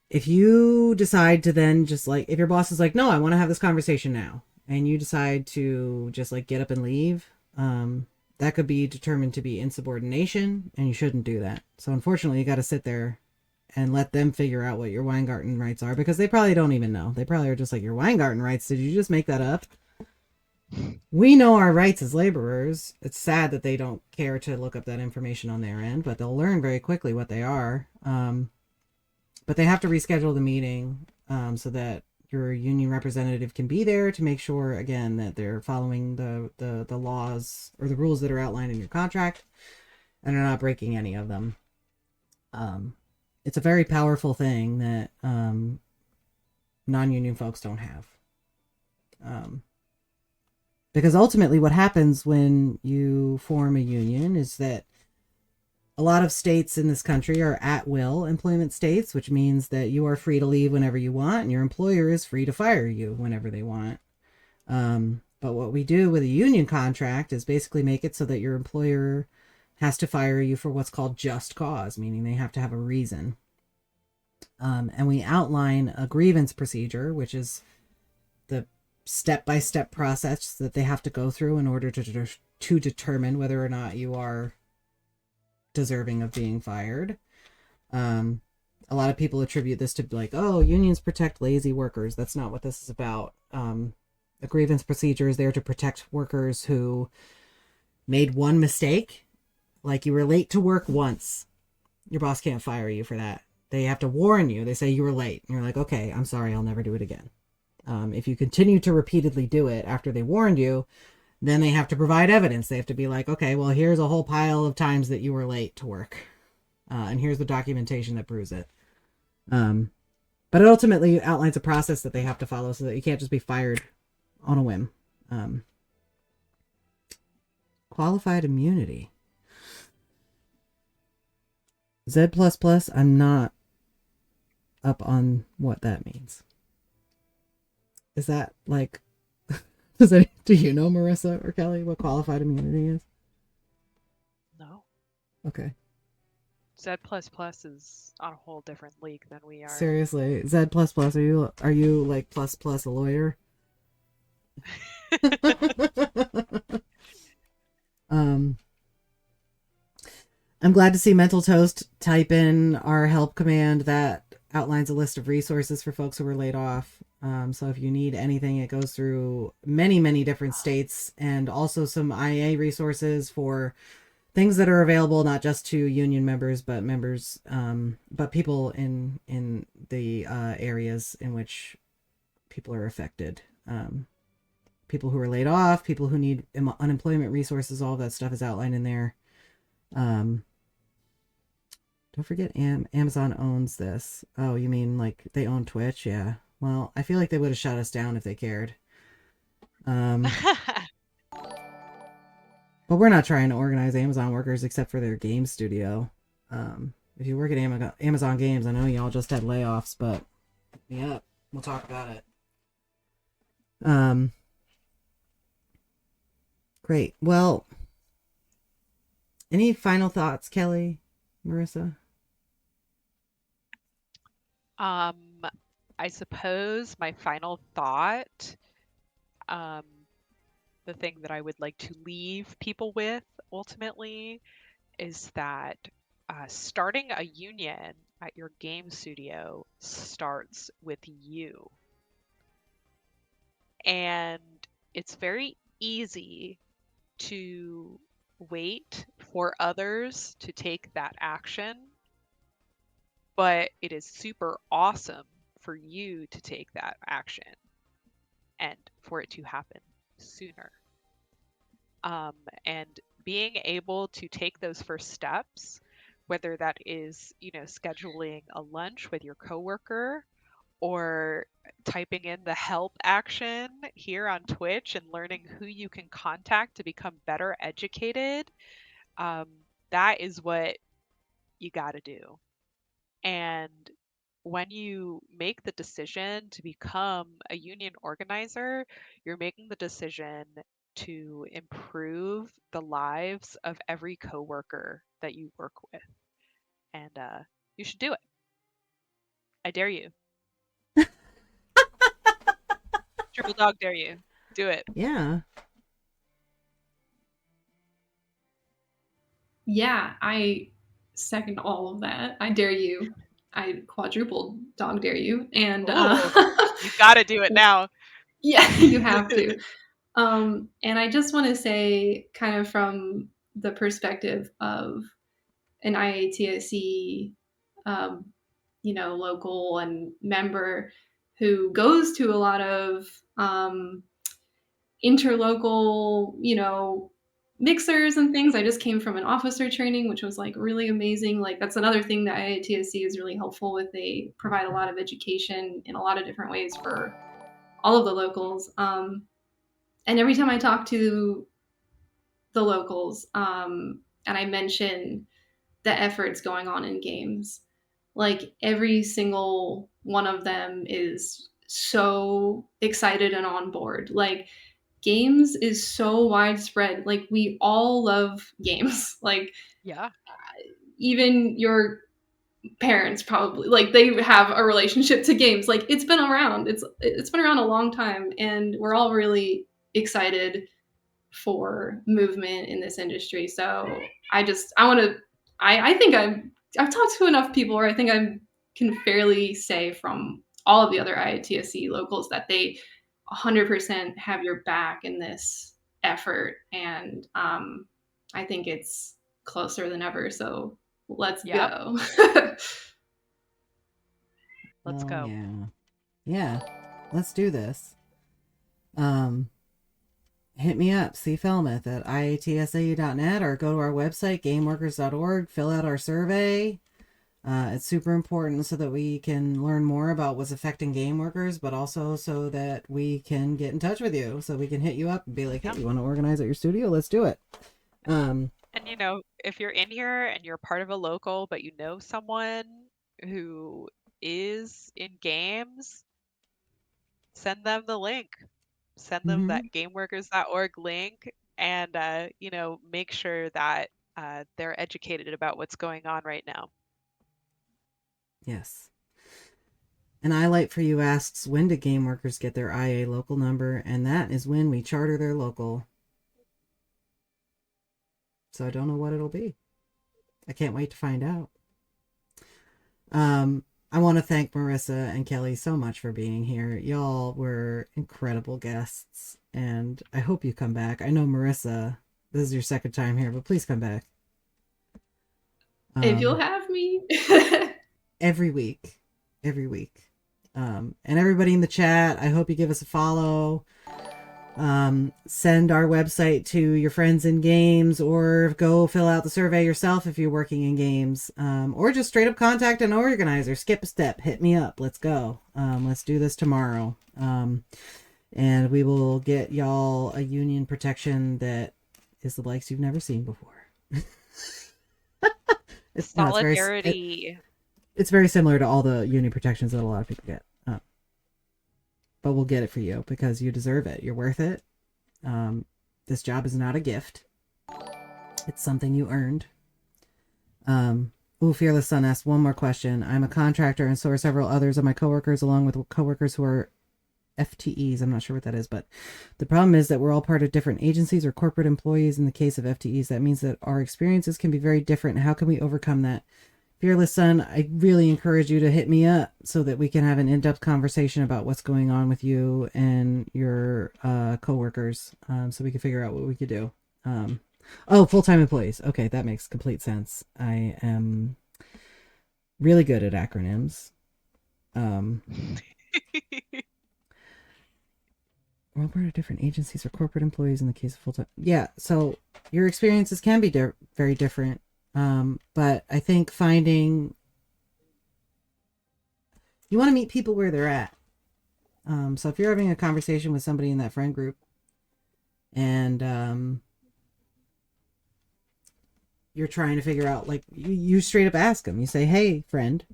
if you decide to then just, like, if your boss is like, no, I want to have this conversation now, and you decide to just, like, get up and leave, that could be determined to be insubordination, and you shouldn't do that. So unfortunately, you got to sit there and let them figure out what your Weingarten rights are, because they probably don't even know. They probably are just like, your Weingarten rights, did you just make that up? We know our rights as laborers. It's sad that they don't care to look up that information on their end, but they'll learn very quickly what they are. But they have to reschedule the meeting so that your union representative can be there to make sure, again, that they're following the laws or the rules that are outlined in your contract and are not breaking any of them. It's a very powerful thing that non-union folks don't have. Because ultimately what happens when you form a union is that a lot of states in this country are at-will employment states, which means that you are free to leave whenever you want, and your employer is free to fire you whenever they want. But what we do with a union contract is basically make it so that your employer has to fire you for what's called just cause, meaning they have to have a reason. And we outline a grievance procedure, which is the step-by-step process that they have to go through in order to determine whether or not you are deserving of being fired. A lot of people attribute this to, like, oh, unions protect lazy workers. That's not what this is about. A grievance procedure is there to protect workers who made one mistake. Like, you were late to work once. Your boss can't fire you for that. They have to warn you. They say you were late. And you're like, okay, I'm sorry, I'll never do it again. If you continue to repeatedly do it after they warned you, then they have to provide evidence. They have to be like, okay, well, here's a whole pile of times that you were late to work. And here's the documentation that proves it. But it ultimately outlines a process that they have to follow so that you can't just be fired on a whim. Qualified immunity. Z++, I'm not up on what that means. Is that, like, do you know, Marissa or Kelly, what qualified immunity is? No. Okay. Z++ is on a whole different league than we are. Seriously, Z++, are you like plus a lawyer? I'm glad to see Mental Toast type in our help command that outlines a list of resources for folks who were laid off. So if you need anything, it goes through many different states, and also some IA resources for things that are available not just to union members, but people in the areas in which people are affected. People who are laid off, people who need unemployment resources, all of that stuff is outlined in there. Don't forget Amazon owns this. Oh, you mean like they own Twitch? Yeah. Well, I feel like they would have shut us down if they cared. But we're not trying to organize Amazon workers except for their game studio. If you work at Amazon Games, I know y'all just had layoffs, but yeah, we'll talk about it. Great. Well, any final thoughts, Kelly, Marissa? I suppose my final thought, the thing that I would like to leave people with ultimately is that starting a union at your game studio starts with you. And it's very easy to wait for others to take that action, but it is super awesome for you to take that action and for it to happen sooner. And being able to take those first steps, whether that is, scheduling a lunch with your coworker or typing in the help action here on Twitch and learning who you can contact to become better educated, that is what you got to do. And when you make the decision to become a union organizer, you're making the decision to improve the lives of every coworker that you work with. And you should do it. I dare you. Triple dog dare you. Do it. Yeah. Yeah, I second all of that. I dare you. I quadruple dog dare you. And you got to do it now. Yeah, you have to. And I just want to say, kind of from the perspective of an IATSE, local and member who goes to a lot of interlocal, mixers and things. I just came from an officer training, which was like really amazing. Like that's another thing that IATSE is really helpful with. They provide a lot of education in a lot of different ways for all of the locals. And every time I talk to the locals, and I mention the efforts going on in games, like every single one of them is so excited and on board. Like games is so widespread. Like we all love games. Like Yeah. Even your parents probably, like, they have a relationship to games. Like it's been around. It's been around a long time, and we're all really excited for movement in this industry. So I think I've talked to enough people where I think I can fairly say from all of the other IATSE locals that they 100% have your back in this effort. And I think it's closer than ever. So let's go. Let's go. Yeah. Let's do this. Hit me up, cfellmeth at IATSE.net, or go to our website, gameworkers.org, fill out our survey. It's super important so that we can learn more about what's affecting game workers, but also so that we can get in touch with you, so we can hit you up and be like, hey, you want to organize at your studio? Let's do it. And if you're in here and you're part of a local, but you know someone who is in games, send them the link. Send them that gameworkers.org link, and make sure that they're educated about what's going on right now. Yes. And I Light For You asks, when do game workers get their IA local number? And that is when we charter their local. So I don't know what it'll be. I can't wait to find out. I want to thank Marissa and Kelly so much for being here. Y'all were incredible guests, and I hope you come back. I know, Marissa, this is your second time here, but please come back. If you'll have me. Every week. And everybody in the chat, I hope you give us a follow. Send our website to your friends in games, or go fill out the survey yourself if you're working in games, or just straight up contact an organizer. Skip a step, hit me up. Let's go. Let's do this tomorrow. And we will get y'all a union protection that is the likes you've never seen before. Solidarity. It's very similar to all the union protections that a lot of people get. But we'll get it for you because you deserve it. You're worth it. This job is not a gift. It's something you earned. Fearless Sun asked one more question. I'm a contractor, and so are several others of my coworkers, along with coworkers who are FTEs. I'm not sure what that is, but the problem is that we're all part of different agencies or corporate employees. In the case of FTEs, that means that our experiences can be very different. How can we overcome that? Fearless Sun, I really encourage you to hit me up so that we can have an in-depth conversation about what's going on with you and your coworkers, so we can figure out what we could do. Full-time employees. Okay, that makes complete sense. I am really good at acronyms. We're all part of different agencies or corporate employees in the case of full-time. Yeah, so your experiences can be very different. But I think finding You want to meet people where they're at. So if you're having a conversation with somebody in that friend group and you're trying to figure out, like, you straight up ask them. You say, hey, friend,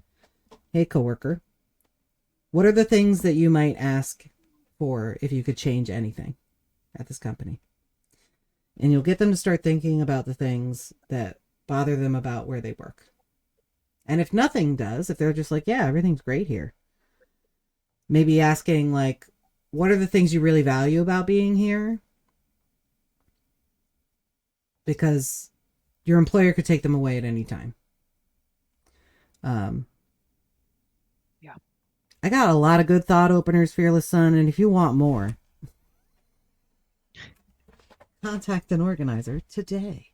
hey, coworker, what are the things that you might ask for if you could change anything at this company? And you'll get them to start thinking about the things that bother them about where they work. And if nothing does, if they're just like, yeah, everything's great here, maybe asking, like, what are the things you really value about being here? Because your employer could take them away at any time. Yeah. I got a lot of good thought openers, Fearless Son, and if you want more, contact an organizer today.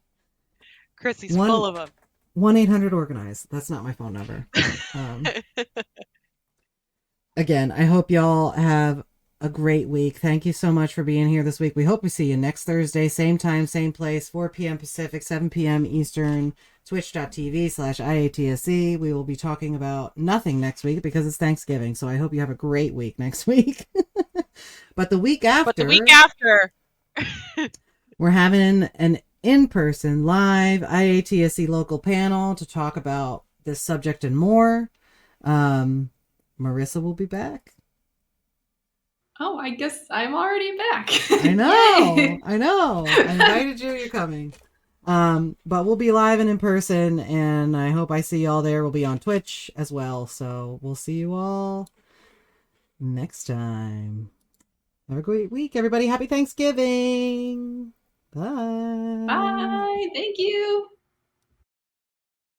Chrissy's full of them. 1-800-ORGANIZE. That's not my phone number. Again, I hope y'all have a great week. Thank you so much for being here this week. We hope we see you next Thursday, same time, same place, 4 p.m. Pacific, 7 p.m. Eastern, twitch.tv/IATSE. We will be talking about nothing next week because it's Thanksgiving. So I hope you have a great week next week. But the week after, we're having an in-person live IATSE local panel to talk about this subject and more. Marissa will be back. Oh, I guess I'm already back. I know. I know. I invited you. You're coming. But we'll be live and in person, and I hope I see y'all there. We'll be on Twitch as well. So we'll see you all next time. Have a great week, everybody. Happy Thanksgiving. Bye. Bye. Thank you.